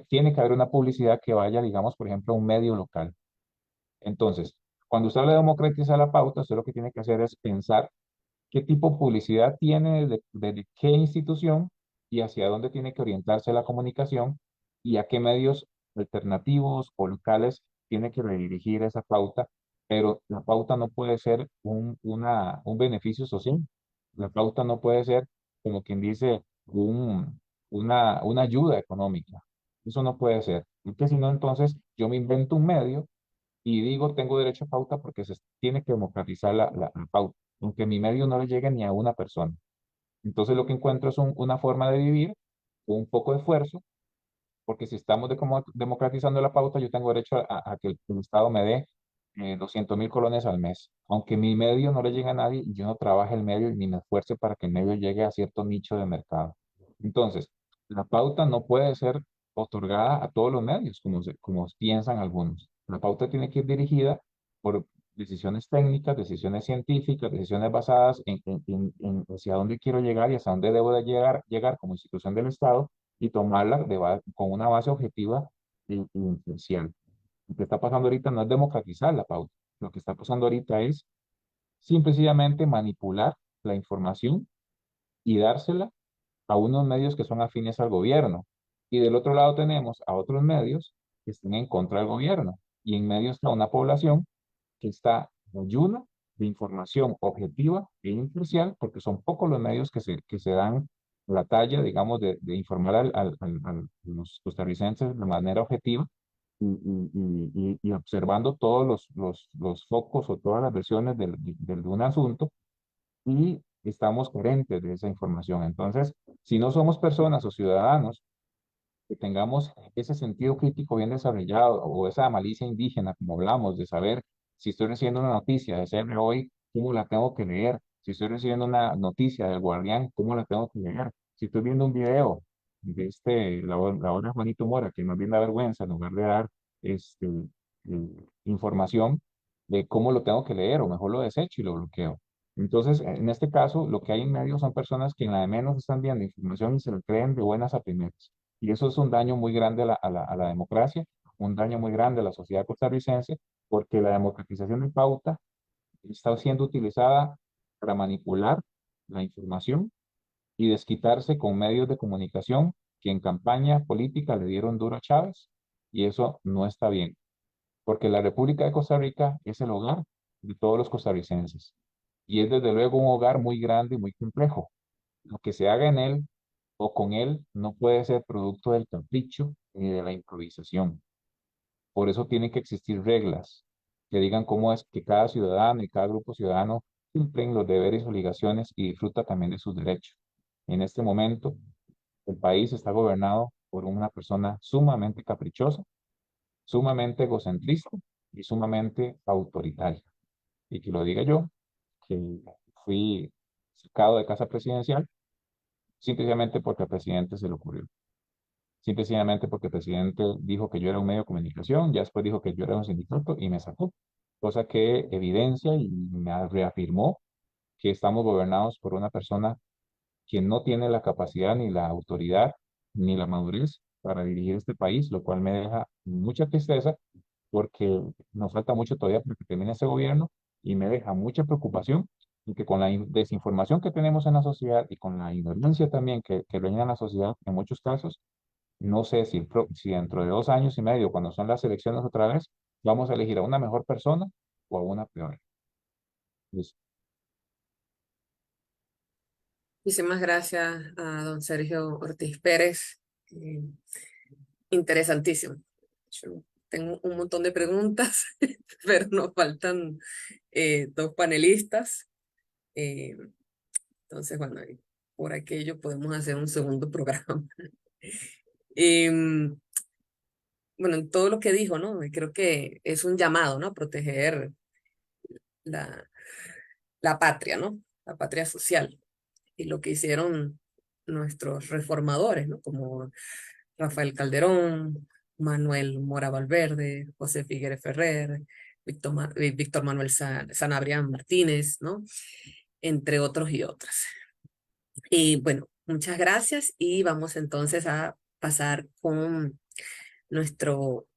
tiene que haber una publicidad que vaya, digamos, por ejemplo, a un medio local. Entonces, cuando usted habla de democratizar la pauta, usted lo que tiene que hacer es pensar qué tipo de publicidad tiene, de qué institución y hacia dónde tiene que orientarse la comunicación y a qué medios alternativos o locales tiene que redirigir esa pauta, pero la pauta no puede ser un beneficio social. La pauta no puede ser, como quien dice, una ayuda económica. Eso no puede ser. Porque si no, entonces yo me invento un medio y digo, tengo derecho a pauta porque se tiene que democratizar la pauta, aunque mi medio no le llegue ni a una persona. Entonces lo que encuentro es una forma de vivir con un poco de esfuerzo, porque si estamos democratizando la pauta, yo tengo derecho a que el Estado me dé 200.000 colones al mes. Aunque mi medio no le llegue a nadie, yo no trabaje el medio ni me esfuerce para que el medio llegue a cierto nicho de mercado. Entonces, la pauta no puede ser otorgada a todos los medios, como piensan algunos. La pauta tiene que ir dirigida por decisiones técnicas, decisiones científicas, decisiones basadas en hacia dónde quiero llegar y hacia dónde debo de llegar como institución del Estado y tomarla con una base objetiva y imparcial. Lo que está pasando ahorita no es democratizar la pauta. Lo que está pasando ahorita es simplemente manipular la información y dársela a unos medios que son afines al gobierno. Y del otro lado tenemos a otros medios que están en contra del gobierno. Y en medio está una población que está en ayuno de información objetiva e imparcial, porque son pocos los medios que se dan la talla, digamos, de informar a los costarricenses de manera objetiva y observando todos los focos o todas las versiones de un asunto y estamos carentes de esa información. Entonces, si no somos personas o ciudadanos que tengamos ese sentido crítico bien desarrollado o esa malicia indígena, como hablamos, de saber si estoy recibiendo una noticia de CR hoy, cómo la tengo que leer, si estoy recibiendo una noticia del Guardián, cómo la tengo que leer, si estoy viendo un video de la hora Juanito Mora, que más bien da vergüenza en lugar de dar este, información de cómo lo tengo que leer, o mejor lo desecho y lo bloqueo. Entonces, en este caso, lo que hay en medio son personas que en la de menos están viendo información y se lo creen de buenas a primeras. Y eso es un daño muy grande a la democracia, un daño muy grande a la sociedad costarricense, porque la democratización de pauta está siendo utilizada para manipular la información y desquitarse con medios de comunicación que en campaña política le dieron duro a Chávez, y eso no está bien, porque la República de Costa Rica es el hogar de todos los costarricenses, y es desde luego un hogar muy grande y muy complejo. Lo que se haga en él o con él no puede ser producto del capricho ni de la improvisación. Por eso tienen que existir reglas que digan cómo es que cada ciudadano y cada grupo ciudadano cumplen los deberes y obligaciones y disfruta también de sus derechos. En este momento, el país está gobernado por una persona sumamente caprichosa, sumamente egocentrista y sumamente autoritaria. Y que lo diga yo, que fui sacado de casa presidencial simplemente porque al presidente se le ocurrió. Simplemente porque el presidente dijo que yo era un medio de comunicación, ya después dijo que yo era un sindicato y me sacó. Cosa que evidencia y me reafirmó que estamos gobernados por una persona que no tiene la capacidad ni la autoridad ni la madurez para dirigir este país, lo cual me deja mucha tristeza porque nos falta mucho todavía para que termine ese gobierno y me deja mucha preocupación y que con la desinformación que tenemos en la sociedad y con la ignorancia también que reina en la sociedad en muchos casos, no sé si dentro de 2 años y medio, cuando son las elecciones otra vez, vamos a elegir a una mejor persona o a una peor. Listo. Muchísimas gracias a don Sergio Ortiz Pérez. Eh, Interesantísimo. Yo tengo un montón de preguntas, pero nos faltan dos panelistas. Eh, entonces, bueno, por aquello podemos hacer un segundo programa. Em, bueno, en todo lo que dijo, ¿no? Creo que es un llamado, ¿no? A proteger la, la patria, ¿no? La patria social. Y lo que hicieron nuestros reformadores, ¿no? Como Rafael Calderón, Manuel Mora Valverde, José Figueres Ferrer, Víctor Manuel Sanabria Martínez, ¿no? Entre otros y otras. Y bueno, muchas gracias y vamos entonces a pasar con nuestro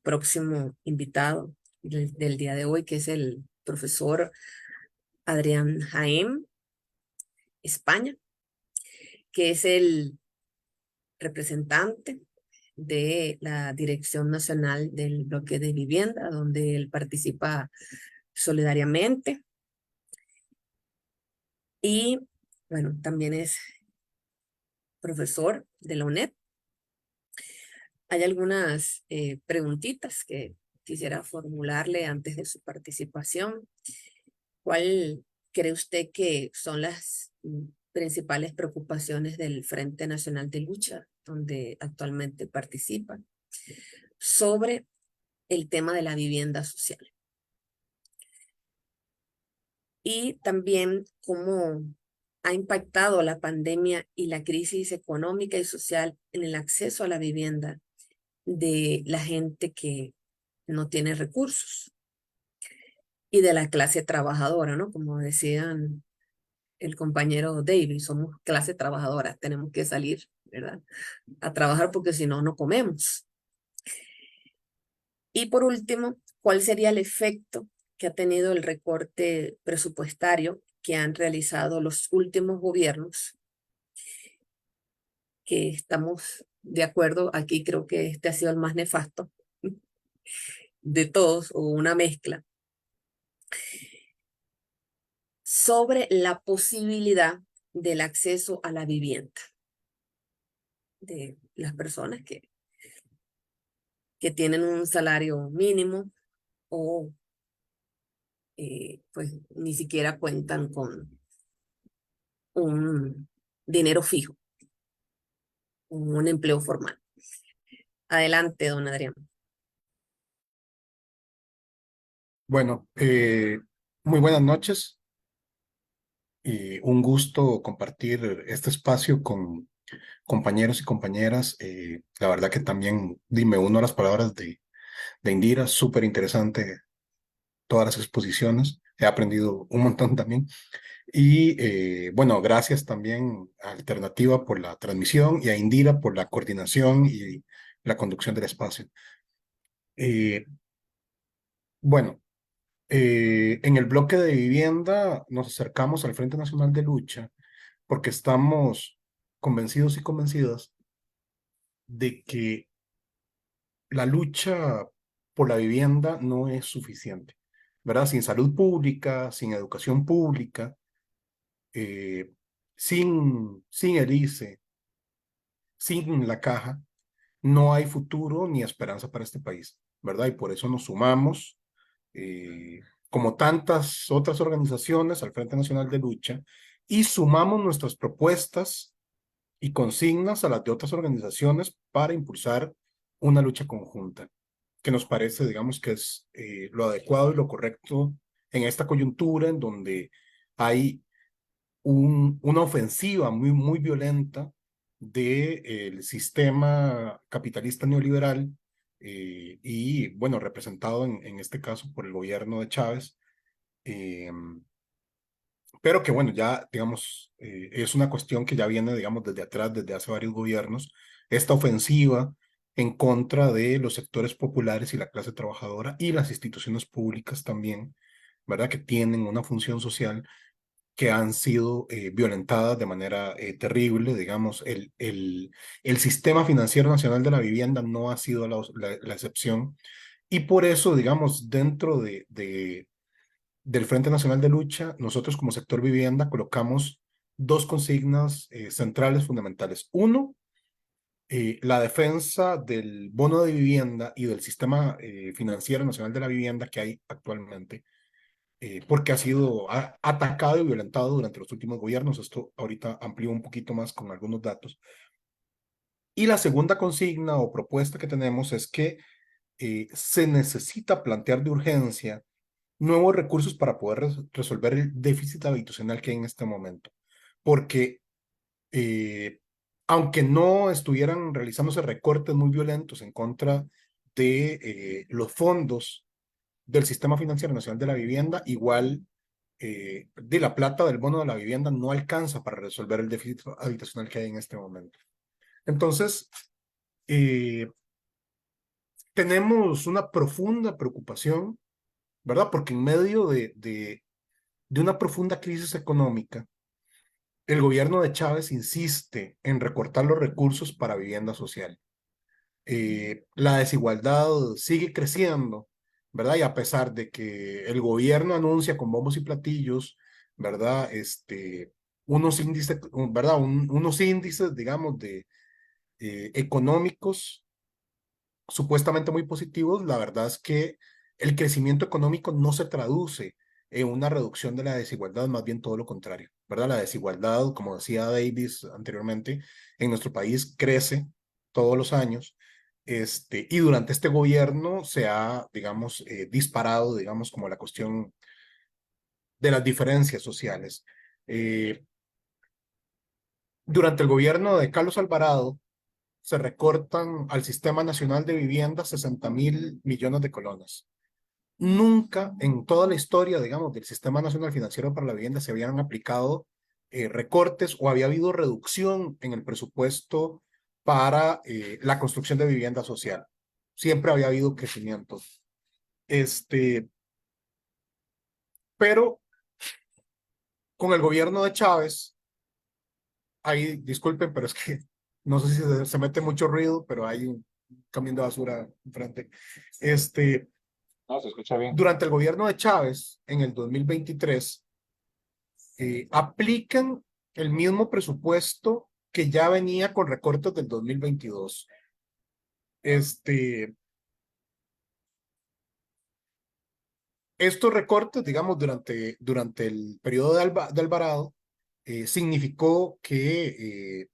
próximo invitado del día de hoy, que es el profesor Adrián Jaén España, que es el representante de la Dirección Nacional del Bloque de Vivienda, donde él participa solidariamente. Y bueno, también es profesor de la UNED. Hay algunas preguntitas que quisiera formularle antes de su participación. ¿Cuál cree usted que son las principales preocupaciones del Frente Nacional de Lucha, donde actualmente participa, sobre el tema de la vivienda social? Y también cómo ha impactado la pandemia y la crisis económica y social en el acceso a la vivienda de la gente que no tiene recursos y de la clase trabajadora, ¿no? Como decían el compañero David, somos clase trabajadora, tenemos que salir, ¿verdad? A trabajar porque si no, no comemos. Y por último, ¿cuál sería el efecto que ha tenido el recorte presupuestario que han realizado los últimos gobiernos? Que estamos de acuerdo, aquí creo que este ha sido el más nefasto de todos, o una mezcla, sobre la posibilidad del acceso a la vivienda de las personas que tienen un salario mínimo o pues ni siquiera cuentan con un dinero fijo, un empleo formal. Adelante, don Adrián. Bueno, muy buenas noches y un gusto compartir este espacio con compañeros y compañeras. La verdad que también me uno a las palabras de Indira, súper interesante todas las exposiciones, he aprendido un montón también. Y bueno, gracias también a Alternativa por la transmisión y a Indira por la coordinación y la conducción del espacio. Eh, bueno. En el bloque de vivienda nos acercamos al Frente Nacional de Lucha porque estamos convencidos y convencidas de que la lucha por la vivienda no es suficiente, ¿verdad? Sin salud pública, sin educación pública, eh, sin el ICE, sin la caja, no hay futuro ni esperanza para este país, ¿verdad? Y por eso nos sumamos como tantas otras organizaciones, al Frente Nacional de Lucha, y sumamos nuestras propuestas y consignas a las de otras organizaciones para impulsar una lucha conjunta, que nos parece, digamos, que es lo adecuado y lo correcto en esta coyuntura en donde hay una ofensiva muy violenta del sistema capitalista neoliberal y, bueno, representado en este caso por el gobierno de Chávez, eh, pero que, bueno, ya, digamos, es una cuestión que ya viene, digamos, desde atrás, desde hace varios gobiernos, esta ofensiva en contra de los sectores populares y la clase trabajadora y las instituciones públicas también, ¿verdad? Que tienen una función social que han sido violentadas de manera terrible. Digamos, el sistema financiero nacional de la vivienda no ha sido la excepción. Y por eso, digamos, dentro del Frente Nacional de Lucha, nosotros como sector vivienda colocamos dos consignas centrales fundamentales. Uno, la defensa del bono de vivienda y del sistema financiero nacional de la vivienda que hay actualmente, porque ha sido atacado y violentado durante los últimos gobiernos. Esto ahorita amplío un poquito más con algunos datos. Y la segunda consigna o propuesta que tenemos es que se necesita plantear de urgencia nuevos recursos para poder resolver el déficit habitacional que hay en este momento. Porque aunque no estuvieran realizándose recortes muy violentos en contra de los fondos del Sistema Financiero Nacional de la Vivienda, igual de la plata del bono de la vivienda no alcanza para resolver el déficit habitacional que hay en este momento. Entonces, tenemos una profunda preocupación, ¿verdad? Porque en medio de una profunda crisis económica, el gobierno de Chávez insiste en recortar los recursos para vivienda social. La desigualdad sigue creciendo, ¿verdad? Y a pesar de que el gobierno anuncia con bombos y platillos, ¿verdad? Unos índices, ¿verdad? Unos índices, digamos, económicos supuestamente muy positivos, la verdad es que el crecimiento económico no se traduce en una reducción de la desigualdad, más bien todo lo contrario, ¿verdad? La desigualdad, como decía Davis anteriormente, en nuestro país crece todos los años, y durante este gobierno se ha, digamos, disparado, digamos, como la cuestión de las diferencias sociales. Durante el gobierno de Carlos Alvarado, se recortan al Sistema Nacional de Vivienda 60.000 millones de colones. Nunca en toda la historia, digamos, del Sistema Nacional Financiero para la Vivienda se habían aplicado recortes o había habido reducción en el presupuesto para la construcción de vivienda social. Siempre había habido crecimiento. Pero con el gobierno de Chávez, ahí, disculpen, pero es que no sé si se mete mucho ruido, pero hay un camión de basura enfrente. No, se escucha bien. Durante el gobierno de Chávez, en el 2023, aplican el mismo presupuesto que ya venía con recortes del 2022. Estos recortes, digamos, durante el periodo de Alvarado, significó que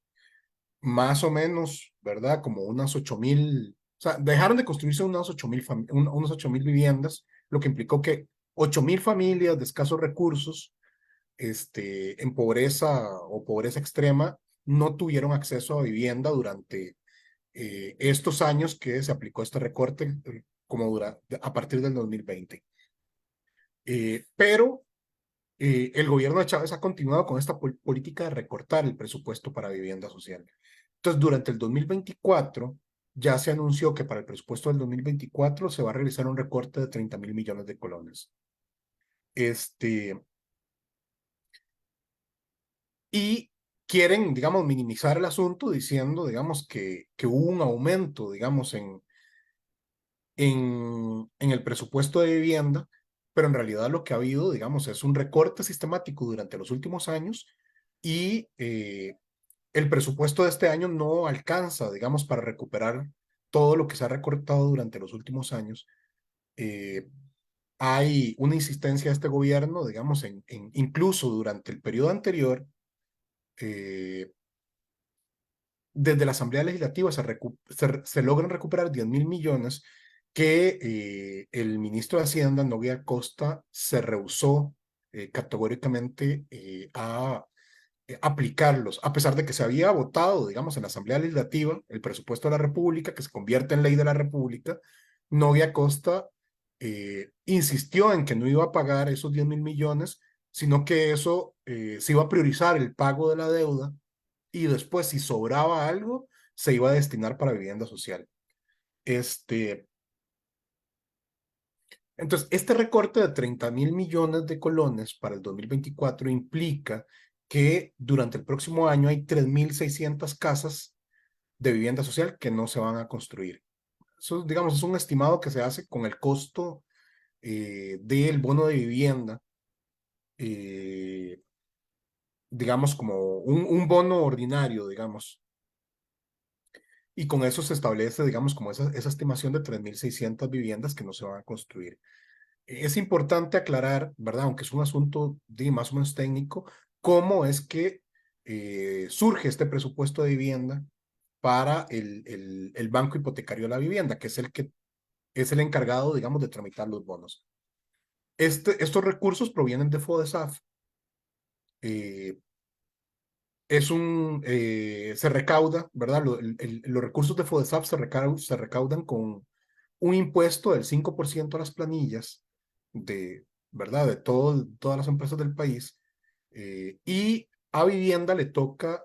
más o menos, ¿verdad? Como unas 8,000, o sea, dejaron de construirse unas 8,000 viviendas, lo que implicó que 8,000 familias de escasos recursos, en pobreza o pobreza extrema, no tuvieron acceso a vivienda durante estos años que se aplicó este recorte, a partir del 2020. Pero el gobierno de Chávez ha continuado con esta política de recortar el presupuesto para vivienda social. Entonces, durante el 2024, ya se anunció que para el presupuesto del 2024 se va a realizar un recorte de 30,000 millones de colones. Y quieren, digamos, minimizar el asunto diciendo, digamos, que hubo un aumento, digamos, en el presupuesto de vivienda, pero en realidad lo que ha habido, digamos, es un recorte sistemático durante los últimos años y el presupuesto de este año no alcanza, digamos, para recuperar todo lo que se ha recortado durante los últimos años. Hay una insistencia de este gobierno, digamos, incluso durante el periodo anterior, desde la Asamblea Legislativa se logran recuperar 10,000 millones que el ministro de Hacienda, Nogui Costa, se rehusó categóricamente a aplicarlos, a pesar de que se había votado, digamos, en la Asamblea Legislativa el presupuesto de la República, que se convierte en ley de la República. Nogui Costa insistió en que no iba a pagar esos 10,000 millones, sino que eso se iba a priorizar el pago de la deuda y después, si sobraba algo, se iba a destinar para vivienda social. Entonces, este recorte de 30,000 millones de colones para el 2024 implica que durante el próximo año hay 3,600 casas de vivienda social que no se van a construir. Eso, digamos, es un estimado que se hace con el costo del bono de vivienda, digamos, como un bono ordinario, digamos. Y con eso se establece, digamos, como esa estimación de 3,600 viviendas que no se van a construir. Es importante aclarar, ¿verdad? Aunque es un asunto más o menos técnico, cómo es que surge este presupuesto de vivienda para el Banco Hipotecario de la Vivienda, que es el encargado, digamos, de tramitar los bonos. Estos recursos provienen de FODESAF. Se recauda, ¿verdad? Los recursos de FODESAF se recaudan con un impuesto del 5% a las planillas ¿verdad? De todas las empresas del país. Y a vivienda le toca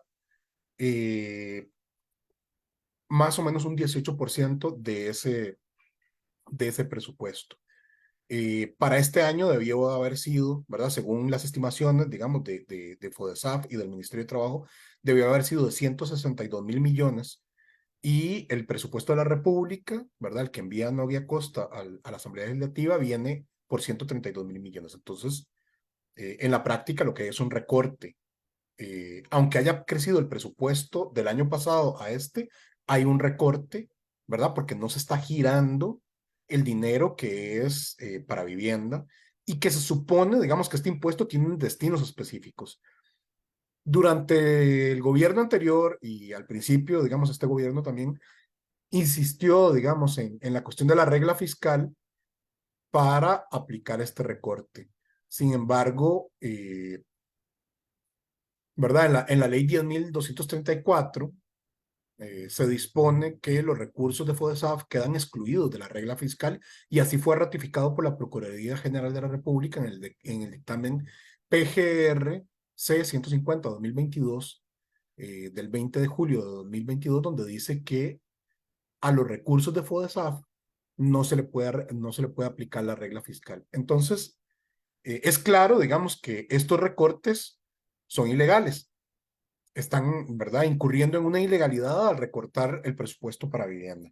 más o menos un 18% de ese presupuesto. Para este año debió haber sido, ¿verdad? Según las estimaciones, digamos, de FODESAF y del Ministerio de Trabajo, debió haber sido de 162,000 millones. Y el presupuesto de la República, ¿verdad? El que envía Nogui Costa a la Asamblea Legislativa viene por 132,000 millones. Entonces, en la práctica lo que hay es un recorte. Aunque haya crecido el presupuesto del año pasado a hay un recorte, ¿verdad? Porque no se está girando el dinero que es para vivienda y que se supone, digamos, que este impuesto tiene destinos específicos. Durante el gobierno anterior y al principio, digamos, este gobierno también insistió, digamos, en la cuestión de la regla fiscal para aplicar este recorte. Sin embargo, ¿verdad? En la ley 10,234 se dispone que los recursos de FODESAF quedan excluidos de la regla fiscal y así fue ratificado por la Procuraduría General de la República en el dictamen PGR C-150-2022 del 20 de julio de 2022, donde dice que a los recursos de FODESAF no se le puede aplicar la regla fiscal. Entonces, es claro, digamos, que estos recortes son ilegales. Están, ¿verdad?, incurriendo en una ilegalidad al recortar el presupuesto para vivienda.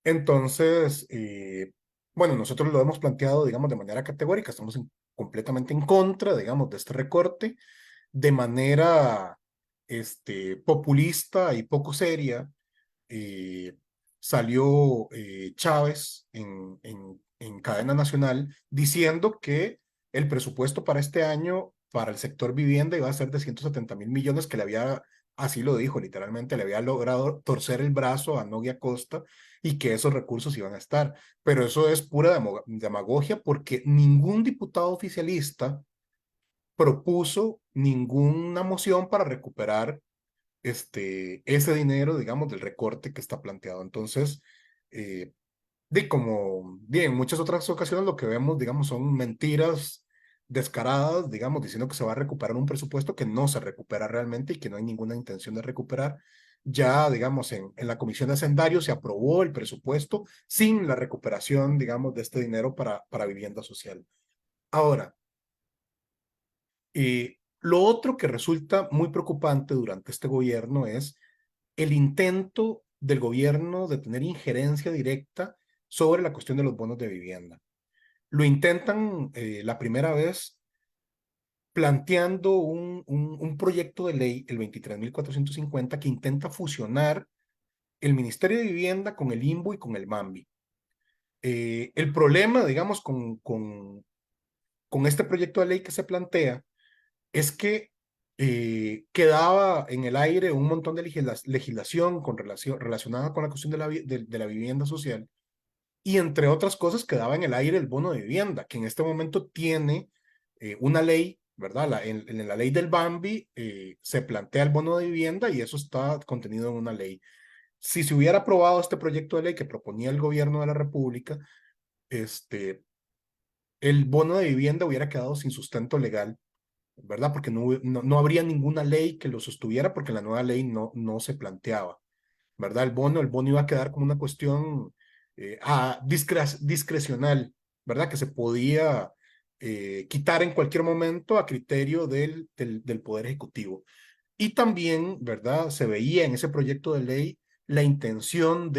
Entonces, bueno, nosotros lo hemos planteado, digamos, de manera categórica. Estamos completamente en contra, digamos, de este recorte, de manera populista y poco seria. Salió Chávez en cadena nacional diciendo que el presupuesto para este año para el sector vivienda iba a ser de 170.000 millones, que le había, así lo dijo literalmente, le había logrado torcer el brazo a Nogui Acosta y que esos recursos iban a estar. Pero eso es pura demagogia, porque ningún diputado oficialista propuso ninguna moción para recuperar ese dinero, digamos, del recorte que está planteado. Entonces, en muchas otras ocasiones lo que vemos, digamos, son mentiras descaradas, digamos, diciendo que se va a recuperar un presupuesto que no se recupera realmente y que no hay ninguna intención de recuperar. Ya, digamos, en la Comisión de Hacendario se aprobó el presupuesto sin la recuperación, digamos, de este dinero para vivienda social. Ahora, lo otro que resulta muy preocupante durante este gobierno es el intento del gobierno de tener injerencia directa sobre la cuestión de los bonos de vivienda. Lo intentan la primera vez planteando un proyecto de ley, el 23.450, que intenta fusionar el Ministerio de Vivienda con el INBU y con el MAMBI. El problema, digamos, con este proyecto de ley que se plantea es que quedaba en el aire un montón de legislación relacionada con la cuestión de la vivienda social, y entre otras cosas quedaba en el aire el bono de vivienda, que en este momento tiene una ley, ¿verdad? En la ley del Bambi se plantea el bono de vivienda y eso está contenido en una ley. Si se hubiera aprobado este proyecto de ley que proponía el gobierno de la República, el bono de vivienda hubiera quedado sin sustento legal, ¿verdad? Porque no habría ninguna ley que lo sostuviera, porque la nueva ley no se planteaba, ¿verdad? El bono iba a quedar como una cuestión discrecional, ¿verdad? Que se podía quitar en cualquier momento a criterio del Poder Ejecutivo. Y también, ¿verdad? Se veía en ese proyecto de ley la intención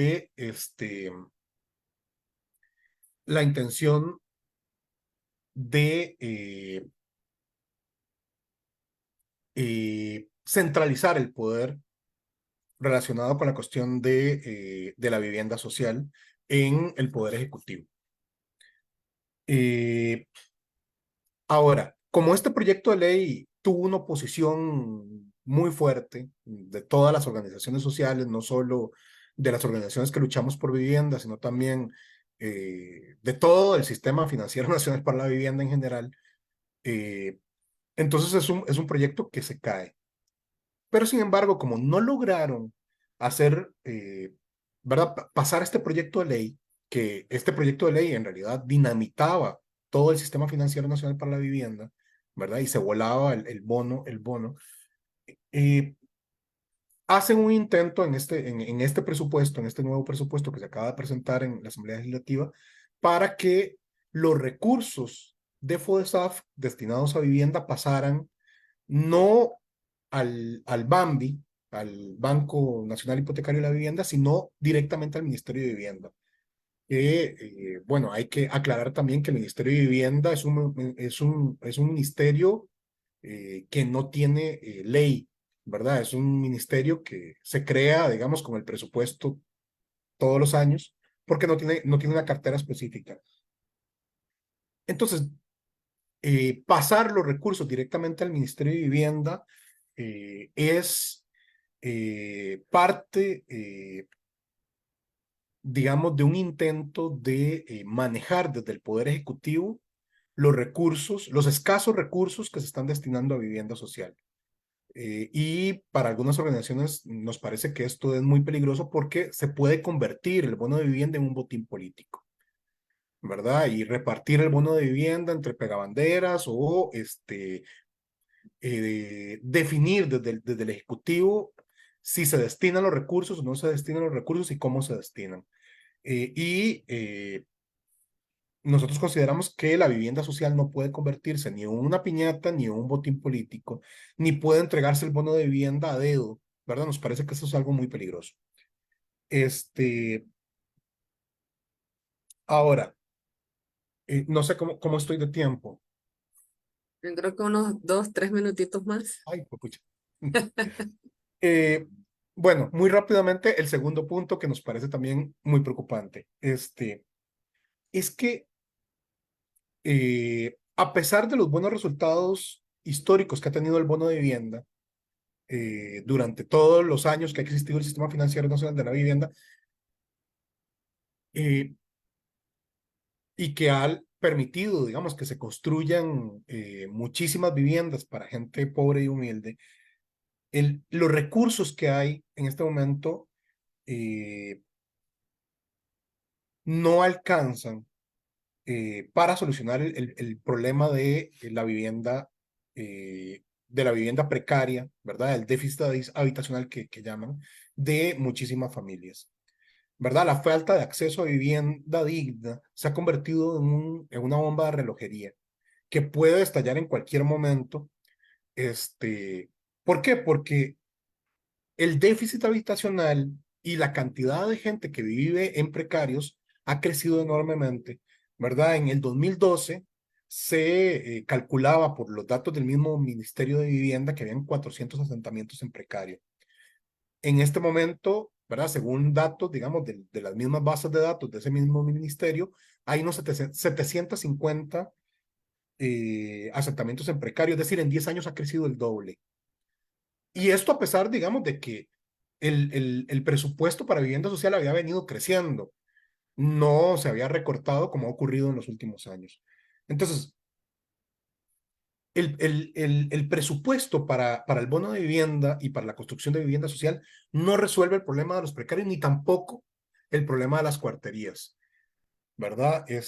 la intención de centralizar el poder relacionado con la cuestión de la vivienda social en el Poder Ejecutivo. Ahora, como este proyecto de ley tuvo una oposición muy fuerte de todas las organizaciones sociales, no solo de las organizaciones que luchamos por vivienda, sino también de todo el sistema financiero nacional para la vivienda en general, entonces es un proyecto que se cae. Pero sin embargo, como no lograron hacer, ¿verdad? Pasar este proyecto de ley, que este proyecto de ley en realidad dinamitaba todo el sistema financiero nacional para la vivienda, ¿verdad? Y se volaba el bono. eh, Hacen un intento en este presupuesto, en este nuevo presupuesto que se acaba de presentar en la Asamblea Legislativa, para que los recursos de FODESAF destinados a vivienda pasaran no al Bambi, al Banco Nacional Hipotecario de la Vivienda, sino directamente al Ministerio de Vivienda. Bueno, hay que aclarar también que el Ministerio de Vivienda es un ministerio que no tiene ley, ¿verdad? Es un ministerio que se crea, digamos, con el presupuesto todos los años, porque no tiene una cartera específica. Entonces, pasar los recursos directamente al Ministerio de Vivienda es parte, digamos, de un intento de manejar desde el Poder Ejecutivo los recursos, los escasos recursos que se están destinando a vivienda social. Y para algunas organizaciones nos parece que esto es muy peligroso porque se puede convertir el bono de vivienda en un botín político, ¿verdad? Y repartir el bono de vivienda entre pegabanderas o definir desde el Ejecutivo si se destinan los recursos o no se destinan los recursos y cómo se destinan. Nosotros consideramos que la vivienda social no puede convertirse ni en una piñata ni en un botín político, ni puede entregarse el bono de vivienda a dedo, ¿verdad? Nos parece que eso es algo muy peligroso. Ahora, no sé cómo estoy de tiempo. Yo creo que unos 2, 3 minutitos más. Ay, pucha. Eh, bueno, muy rápidamente, el segundo punto que nos parece también muy preocupante, es que a pesar de los buenos resultados históricos que ha tenido el bono de vivienda, durante todos los años que ha existido el Sistema Financiero Nacional de la Vivienda, y que ha permitido, digamos, que se construyan muchísimas viviendas para gente pobre y humilde, los recursos que hay en este momento eh, no alcanzan para solucionar el problema de la vivienda precaria, ¿verdad? El déficit habitacional que llaman, de muchísimas familias, ¿verdad? La falta de acceso a vivienda digna se ha convertido en una bomba de relojería que puede estallar en cualquier momento. ¿Por qué? Porque el déficit habitacional y la cantidad de gente que vive en precarios ha crecido enormemente, ¿verdad? En el 2012 se calculaba por los datos del mismo Ministerio de Vivienda que habían 400 asentamientos en precario. En este momento, ¿verdad? Según datos, digamos, de las mismas bases de datos de ese mismo ministerio, hay unos 750 asentamientos en precario, es decir, en 10 años ha crecido el doble. Y esto a pesar, digamos, de que el presupuesto para vivienda social había venido creciendo, no se había recortado como ha ocurrido en los últimos años. Entonces, el presupuesto para el bono de vivienda y para la construcción de vivienda social no resuelve el problema de los precarios ni tampoco el problema de las cuarterías, ¿verdad? No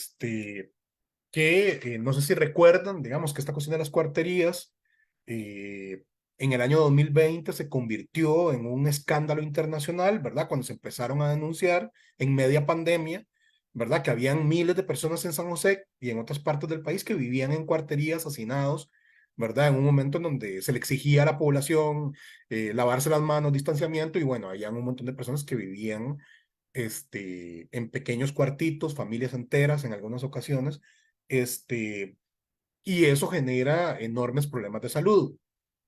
sé si recuerdan, digamos que esta cuestión de las cuarterías eh, en el año 2020 se convirtió en un escándalo internacional, ¿verdad? Cuando se empezaron a denunciar en media pandemia, ¿verdad? Que habían miles de personas en San José y en otras partes del país que vivían en cuarterías hacinados, ¿verdad? En un momento en donde se le exigía a la población lavarse las manos, distanciamiento, y bueno, había un montón de personas que vivían en pequeños cuartitos, familias enteras en algunas ocasiones, y eso genera enormes problemas de salud,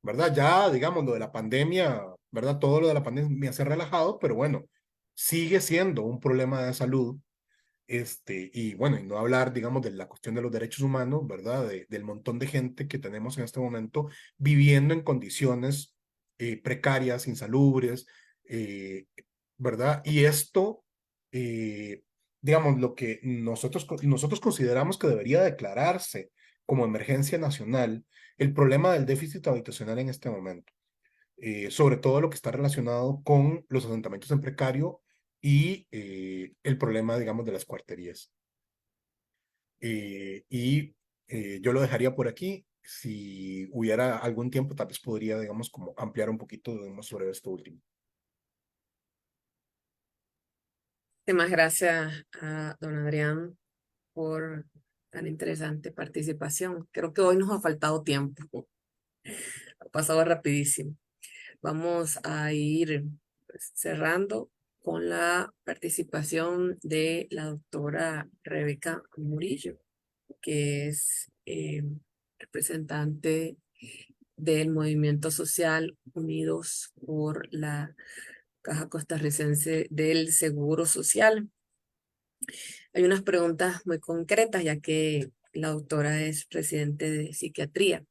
¿verdad? Ya, digamos, lo de la pandemia, ¿verdad? Todo lo de la pandemia se ha relajado, pero bueno, sigue siendo un problema de salud, y bueno, y no hablar, digamos, de la cuestión de los derechos humanos, ¿verdad? Del montón de gente que tenemos en este momento viviendo en condiciones precarias, insalubres, eh, ¿verdad? Y esto, digamos, lo que nosotros consideramos que debería declararse como emergencia nacional, el problema del déficit habitacional en este momento, sobre todo lo que está relacionado con los asentamientos en precario y el problema, digamos, de las cuarterías. Yo lo dejaría por aquí. Si hubiera algún tiempo, tal vez podría, digamos, como ampliar un poquito, digamos, sobre esto último. Muchas gracias a don Adrián por tan interesante participación. Creo que hoy nos ha faltado tiempo. Ha pasado rapidísimo. Vamos a ir pues, cerrando con la participación de la doctora Rebeca Murillo, que es representante del movimiento social Unidos por la Caja Costarricense del Seguro Social. Hay unas preguntas muy concretas, ya que la doctora es presidente de psiquiatría.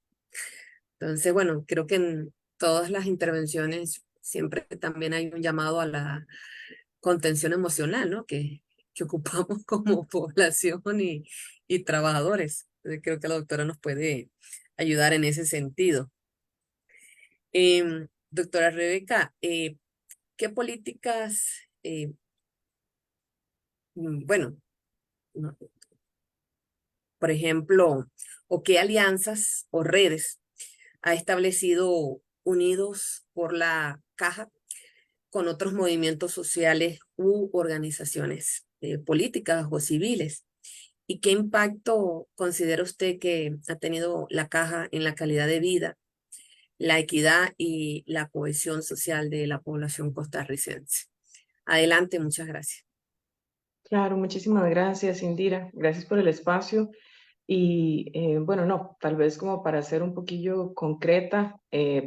Entonces, bueno, creo que en todas las intervenciones siempre también hay un llamado a la contención emocional, ¿no? Que ocupamos como población y trabajadores. Entonces, creo que la doctora nos puede ayudar en ese sentido. Doctora Rebeca, ¿qué políticas, bueno, no, por ejemplo, o qué alianzas o redes ha establecido Unidos por la Caja con otros movimientos sociales u organizaciones políticas o civiles? ¿Y qué impacto considera usted que ha tenido la Caja en la calidad de vida, la equidad y la cohesión social de la población costarricense? Adelante, muchas gracias. Claro, muchísimas gracias, Indira. Gracias por el espacio. Y bueno, no, tal vez como para ser un poquillo concreta,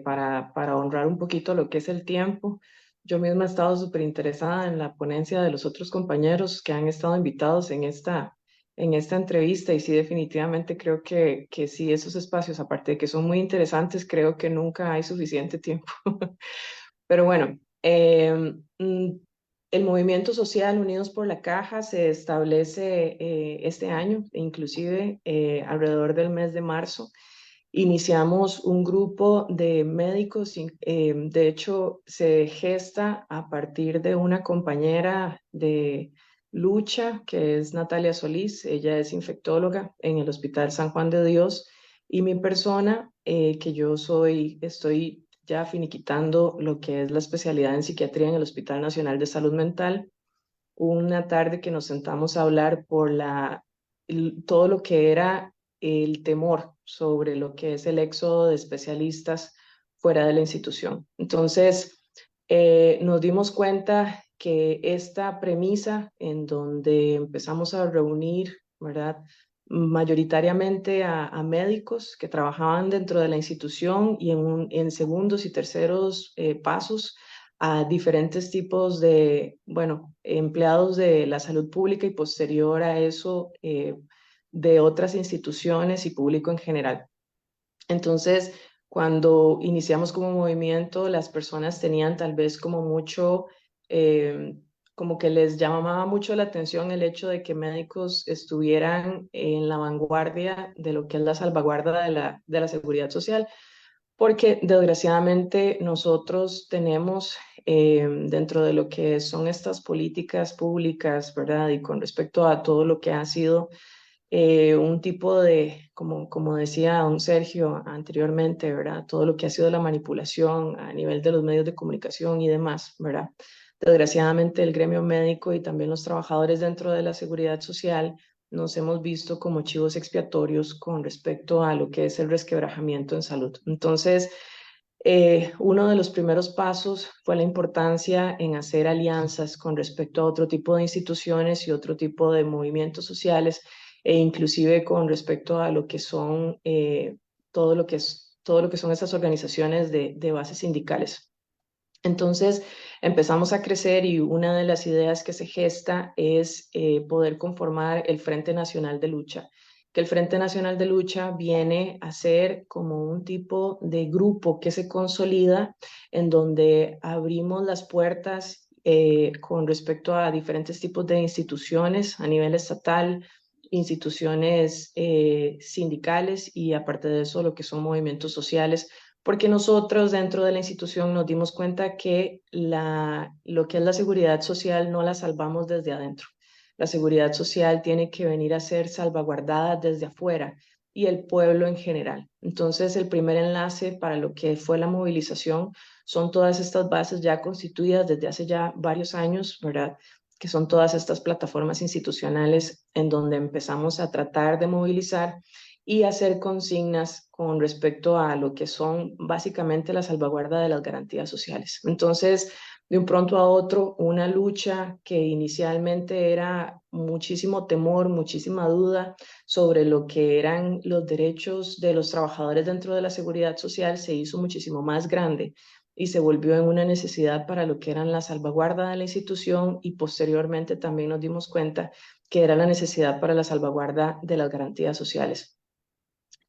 para honrar un poquito lo que es el tiempo, yo misma he estado súper interesada en la ponencia de los otros compañeros que han estado invitados en esta entrevista y sí, definitivamente creo que sí, esos espacios, aparte de que son muy interesantes, creo que nunca hay suficiente tiempo. Pero bueno, el movimiento social Unidos por la Caja se establece este año, inclusive alrededor del mes de marzo. Iniciamos un grupo de médicos, de hecho se gesta a partir de una compañera de lucha que es Natalia Solís, ella es infectóloga en el Hospital San Juan de Dios y mi persona, que estoy ya finiquitando lo que es la especialidad en psiquiatría en el Hospital Nacional de Salud Mental. Una tarde que nos sentamos a hablar por todo lo que era el temor sobre lo que es el éxodo de especialistas fuera de la institución. Entonces, nos dimos cuenta que esta premisa en donde empezamos a reunir, ¿verdad? Mayoritariamente a médicos que trabajaban dentro de la institución y en segundos y terceros pasos a diferentes tipos de, bueno, empleados de la salud pública y posterior a eso de otras instituciones y público en general. Entonces, cuando iniciamos como movimiento, las personas tenían tal vez como mucho, eh, como que les llamaba mucho la atención el hecho de que médicos estuvieran en la vanguardia de lo que es la salvaguarda de la seguridad social, porque desgraciadamente nosotros tenemos dentro de lo que son estas políticas públicas, ¿verdad? Y con respecto a todo lo que ha sido un tipo de, como decía don Sergio anteriormente, ¿verdad? Todo lo que ha sido la manipulación a nivel de los medios de comunicación y demás, ¿verdad? Desgraciadamente el gremio médico y también los trabajadores dentro de la seguridad social nos hemos visto como chivos expiatorios con respecto a lo que es el resquebrajamiento en salud. Entonces, uno de los primeros pasos fue la importancia en hacer alianzas con respecto a otro tipo de instituciones y otro tipo de movimientos sociales e inclusive con respecto a lo que son todo lo que son esas organizaciones de bases sindicales. Entonces empezamos a crecer y una de las ideas que se gesta es poder conformar el Frente Nacional de Lucha, que el Frente Nacional de Lucha viene a ser como un tipo de grupo que se consolida en donde abrimos las puertas con respecto a diferentes tipos de instituciones a nivel estatal, instituciones sindicales y aparte de eso lo que son movimientos sociales porque nosotros dentro de la institución nos dimos cuenta que lo que es la seguridad social no la salvamos desde adentro. La seguridad social tiene que venir a ser salvaguardada desde afuera y el pueblo en general. Entonces, el primer enlace para lo que fue la movilización son todas estas bases ya constituidas desde hace ya varios años, ¿verdad? Que son todas estas plataformas institucionales en donde empezamos a tratar de movilizar y hacer consignas con respecto a lo que son básicamente la salvaguarda de las garantías sociales. Entonces, de un pronto a otro, una lucha que inicialmente era muchísimo temor, muchísima duda sobre lo que eran los derechos de los trabajadores dentro de la seguridad social, se hizo muchísimo más grande y se volvió en una necesidad para lo que eran la salvaguarda de la institución y posteriormente también nos dimos cuenta que era la necesidad para la salvaguarda de las garantías sociales.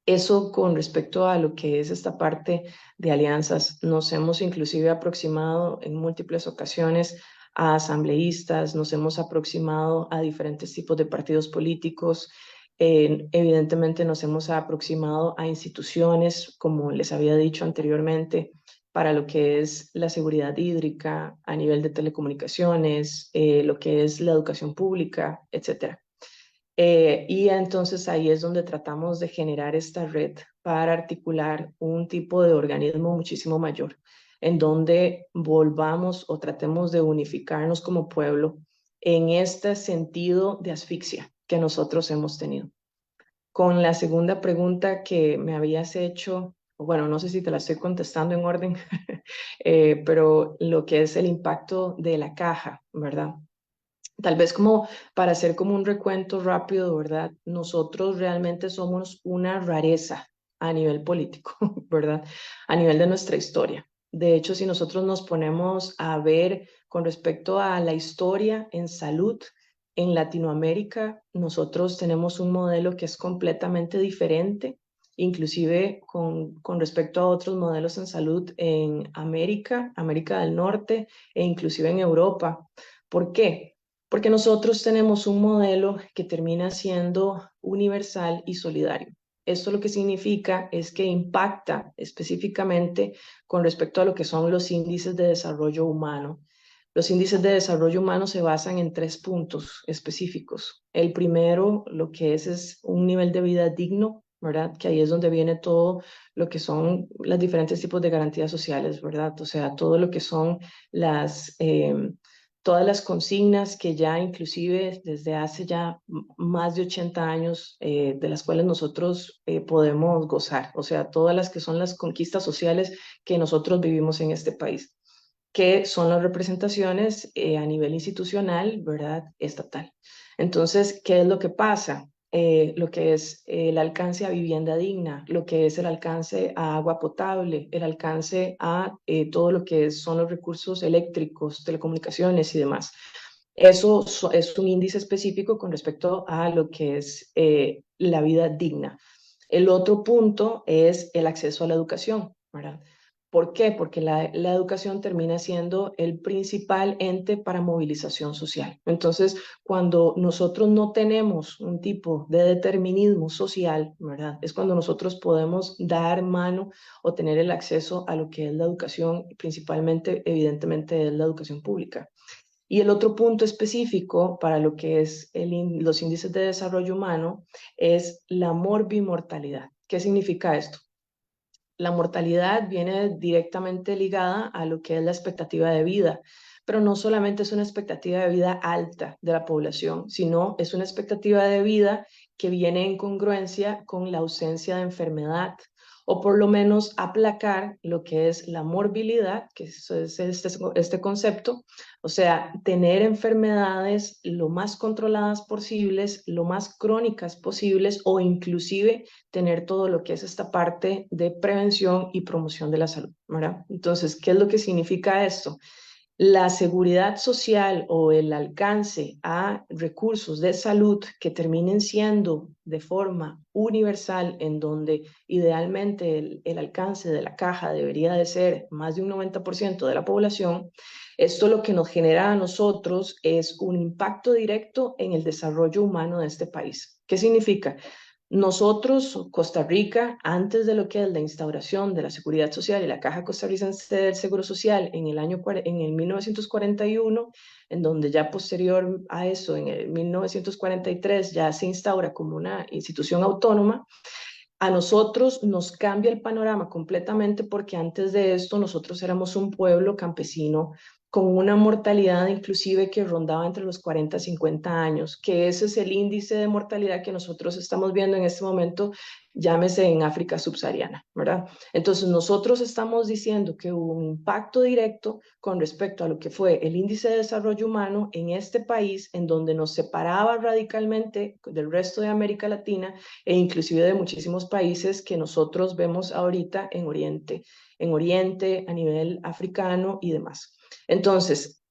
Eso con respecto a lo que es esta parte de alianzas, nos hemos inclusive aproximado en múltiples ocasiones a asambleístas, nos hemos aproximado a diferentes tipos de partidos políticos, evidentemente nos hemos aproximado a instituciones, como les había dicho anteriormente, para lo que es la seguridad hídrica a nivel de telecomunicaciones, lo que es la educación pública, etcétera. Y entonces ahí es donde tratamos de generar esta red para articular un tipo de organismo muchísimo mayor, en donde volvamos o tratemos de unificarnos como pueblo en este sentido de asfixia que nosotros hemos tenido. Con la segunda pregunta que me habías hecho, bueno, no sé si te la estoy contestando en orden, pero lo que es el impacto de la caja, ¿verdad? Tal vez como para hacer como un recuento rápido, ¿verdad? Nosotros realmente somos una rareza a nivel político, ¿verdad? A nivel de nuestra historia. De hecho, si nosotros nos ponemos a ver con respecto a la historia en salud en Latinoamérica, nosotros tenemos un modelo que es completamente diferente, inclusive con respecto a otros modelos en salud en América, América del Norte e inclusive en Europa. ¿Por qué? Porque nosotros tenemos un modelo que termina siendo universal y solidario. Esto lo que significa es que impacta específicamente con respecto a lo que son los índices de desarrollo humano. Los índices de desarrollo humano se basan en 3 puntos específicos. El primero, lo que es un nivel de vida digno, ¿verdad? Que ahí es donde viene todo lo que son los diferentes tipos de garantías sociales, ¿verdad? O sea, todo lo que son las... todas las consignas que ya inclusive desde hace ya más de 80 años de las cuales nosotros podemos gozar, o sea, todas las que son las conquistas sociales que nosotros vivimos en este país, que son las representaciones a nivel institucional, ¿verdad? Estatal. Entonces, ¿qué es lo que pasa? Lo que es el alcance a vivienda digna, lo que es el alcance a agua potable, el alcance a todo lo que son los recursos eléctricos, telecomunicaciones y demás. Eso es un índice específico con respecto a lo que es la vida digna. El otro punto es el acceso a la educación, ¿verdad? ¿Por qué? Porque la educación termina siendo el principal ente para movilización social. Entonces, cuando nosotros no tenemos un tipo de determinismo social, ¿verdad? Es cuando nosotros podemos dar mano o tener el acceso a lo que es la educación, principalmente, evidentemente, es la educación pública. Y el otro punto específico para lo que es los índices de desarrollo humano es la morbimortalidad. ¿Qué significa esto? La mortalidad viene directamente ligada a lo que es la expectativa de vida, pero no solamente es una expectativa de vida alta de la población, sino es una expectativa de vida que viene en congruencia con la ausencia de enfermedad, o por lo menos aplacar lo que es la morbilidad, que es este concepto, o sea, tener enfermedades lo más controladas posibles, lo más crónicas posibles, o inclusive tener todo lo que es esta parte de prevención y promoción de la salud, ¿verdad? Entonces, ¿qué es lo que significa esto? La seguridad social o el alcance a recursos de salud que terminen siendo de forma universal, en donde idealmente el alcance de la caja debería de ser más de un 90% de la población, esto lo que nos genera a nosotros es un impacto directo en el desarrollo humano de este país. ¿Qué significa? Nosotros, Costa Rica, antes de lo que es la instauración de la Seguridad Social y la Caja Costarricense del Seguro Social en el 1941, en donde ya posterior a eso, en el 1943, ya se instaura como una institución autónoma, a nosotros nos cambia el panorama completamente, porque antes de esto nosotros éramos un pueblo campesino con una mortalidad inclusive que rondaba entre los 40 y 50 años, que ese es el índice de mortalidad que nosotros estamos viendo en este momento, llámese en África subsahariana, ¿verdad? Entonces nosotros estamos diciendo que hubo un impacto directo con respecto a lo que fue el índice de desarrollo humano en este país, en donde nos separaba radicalmente del resto de América Latina e inclusive de muchísimos países que nosotros vemos ahorita en Oriente, a nivel africano y demás. Entonces,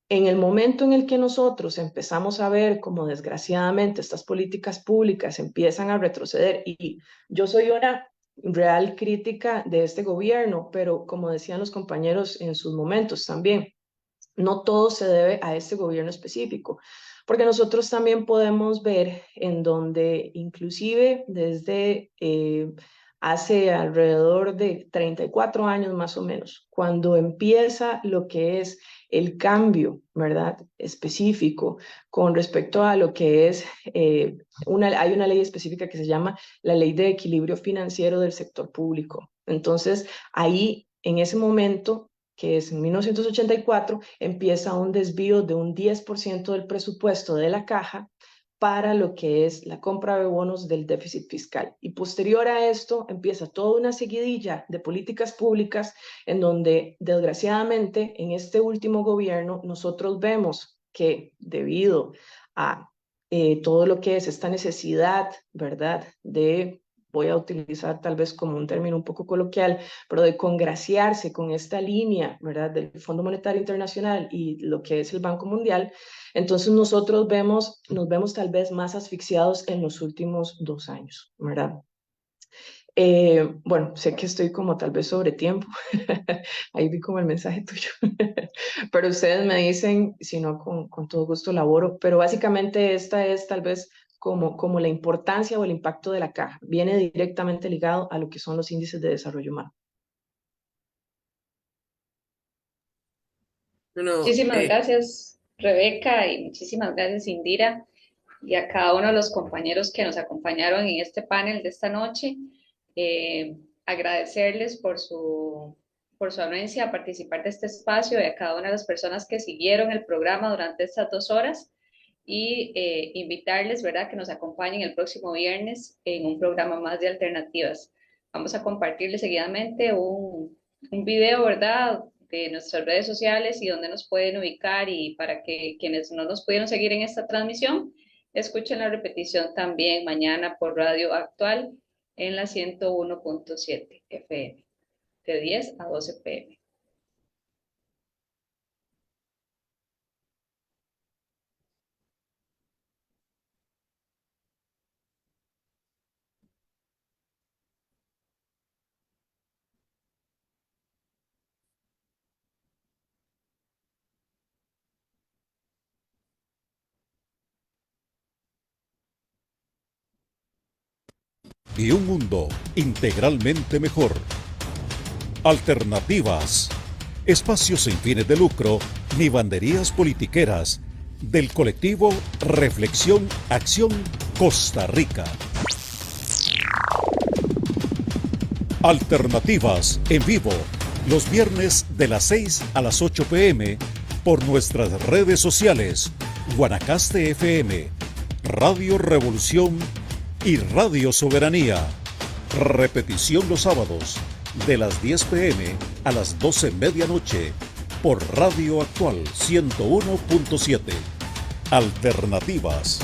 en el momento en el que nosotros empezamos a ver cómo desgraciadamente estas políticas públicas empiezan a retroceder, y yo soy una real crítica de este gobierno, pero como decían los compañeros en sus momentos también, no todo se debe a este gobierno específico, porque nosotros también podemos ver en donde inclusive desde hace alrededor de 34 años más o menos, cuando empieza lo que es el cambio, ¿verdad? Específico con respecto a lo que es, hay una ley específica que se llama la Ley de Equilibrio Financiero del Sector Público. Entonces, ahí, en ese momento, que es en 1984, empieza un desvío de un 10% del presupuesto de la caja para lo que es la compra de bonos del déficit fiscal. Y posterior a esto empieza toda una seguidilla de políticas públicas en donde, desgraciadamente, en este último gobierno nosotros vemos que debido a todo lo que es esta necesidad, ¿verdad?, de, voy a utilizar tal vez como un término un poco coloquial, pero de congraciarse con esta línea, ¿verdad?, del Fondo Monetario Internacional y lo que es el Banco Mundial, entonces nosotros nos vemos tal vez más asfixiados en los últimos 2 años, ¿verdad? Bueno, sé que estoy como tal vez sobre tiempo, ahí vi como el mensaje tuyo, pero ustedes me dicen, si no, con todo gusto laboro, pero básicamente esta es tal vez como la importancia o el impacto de la caja, viene directamente ligado a lo que son los índices de desarrollo humano. Muchísimas gracias, Rebeca, y muchísimas gracias, Indira, y a cada uno de los compañeros que nos acompañaron en este panel de esta noche. Agradecerles por su anuencia a participar de este espacio y a cada una de las personas que siguieron el programa durante estas 2 horas y invitarles, ¿verdad?, que nos acompañen el próximo viernes en un programa más de alternativas. Vamos a compartirles seguidamente un video, ¿verdad?, de nuestras redes sociales y donde nos pueden ubicar, y para que quienes no nos pudieron seguir en esta transmisión, escuchen la repetición también mañana por Radio Actual en la 101.7 FM, de 10 a 12 p.m. Y un mundo integralmente mejor. Alternativas. Espacios sin fines de lucro ni banderías politiqueras. Del colectivo Reflexión Acción Costa Rica. Alternativas en vivo. Los viernes de las 6 a las 8 p.m. por nuestras redes sociales. Guanacaste FM, Radio Revolución y Radio Soberanía. Repetición los sábados de las 10 p.m. a las 12 medianoche por Radio Actual 101.7. Alternativas.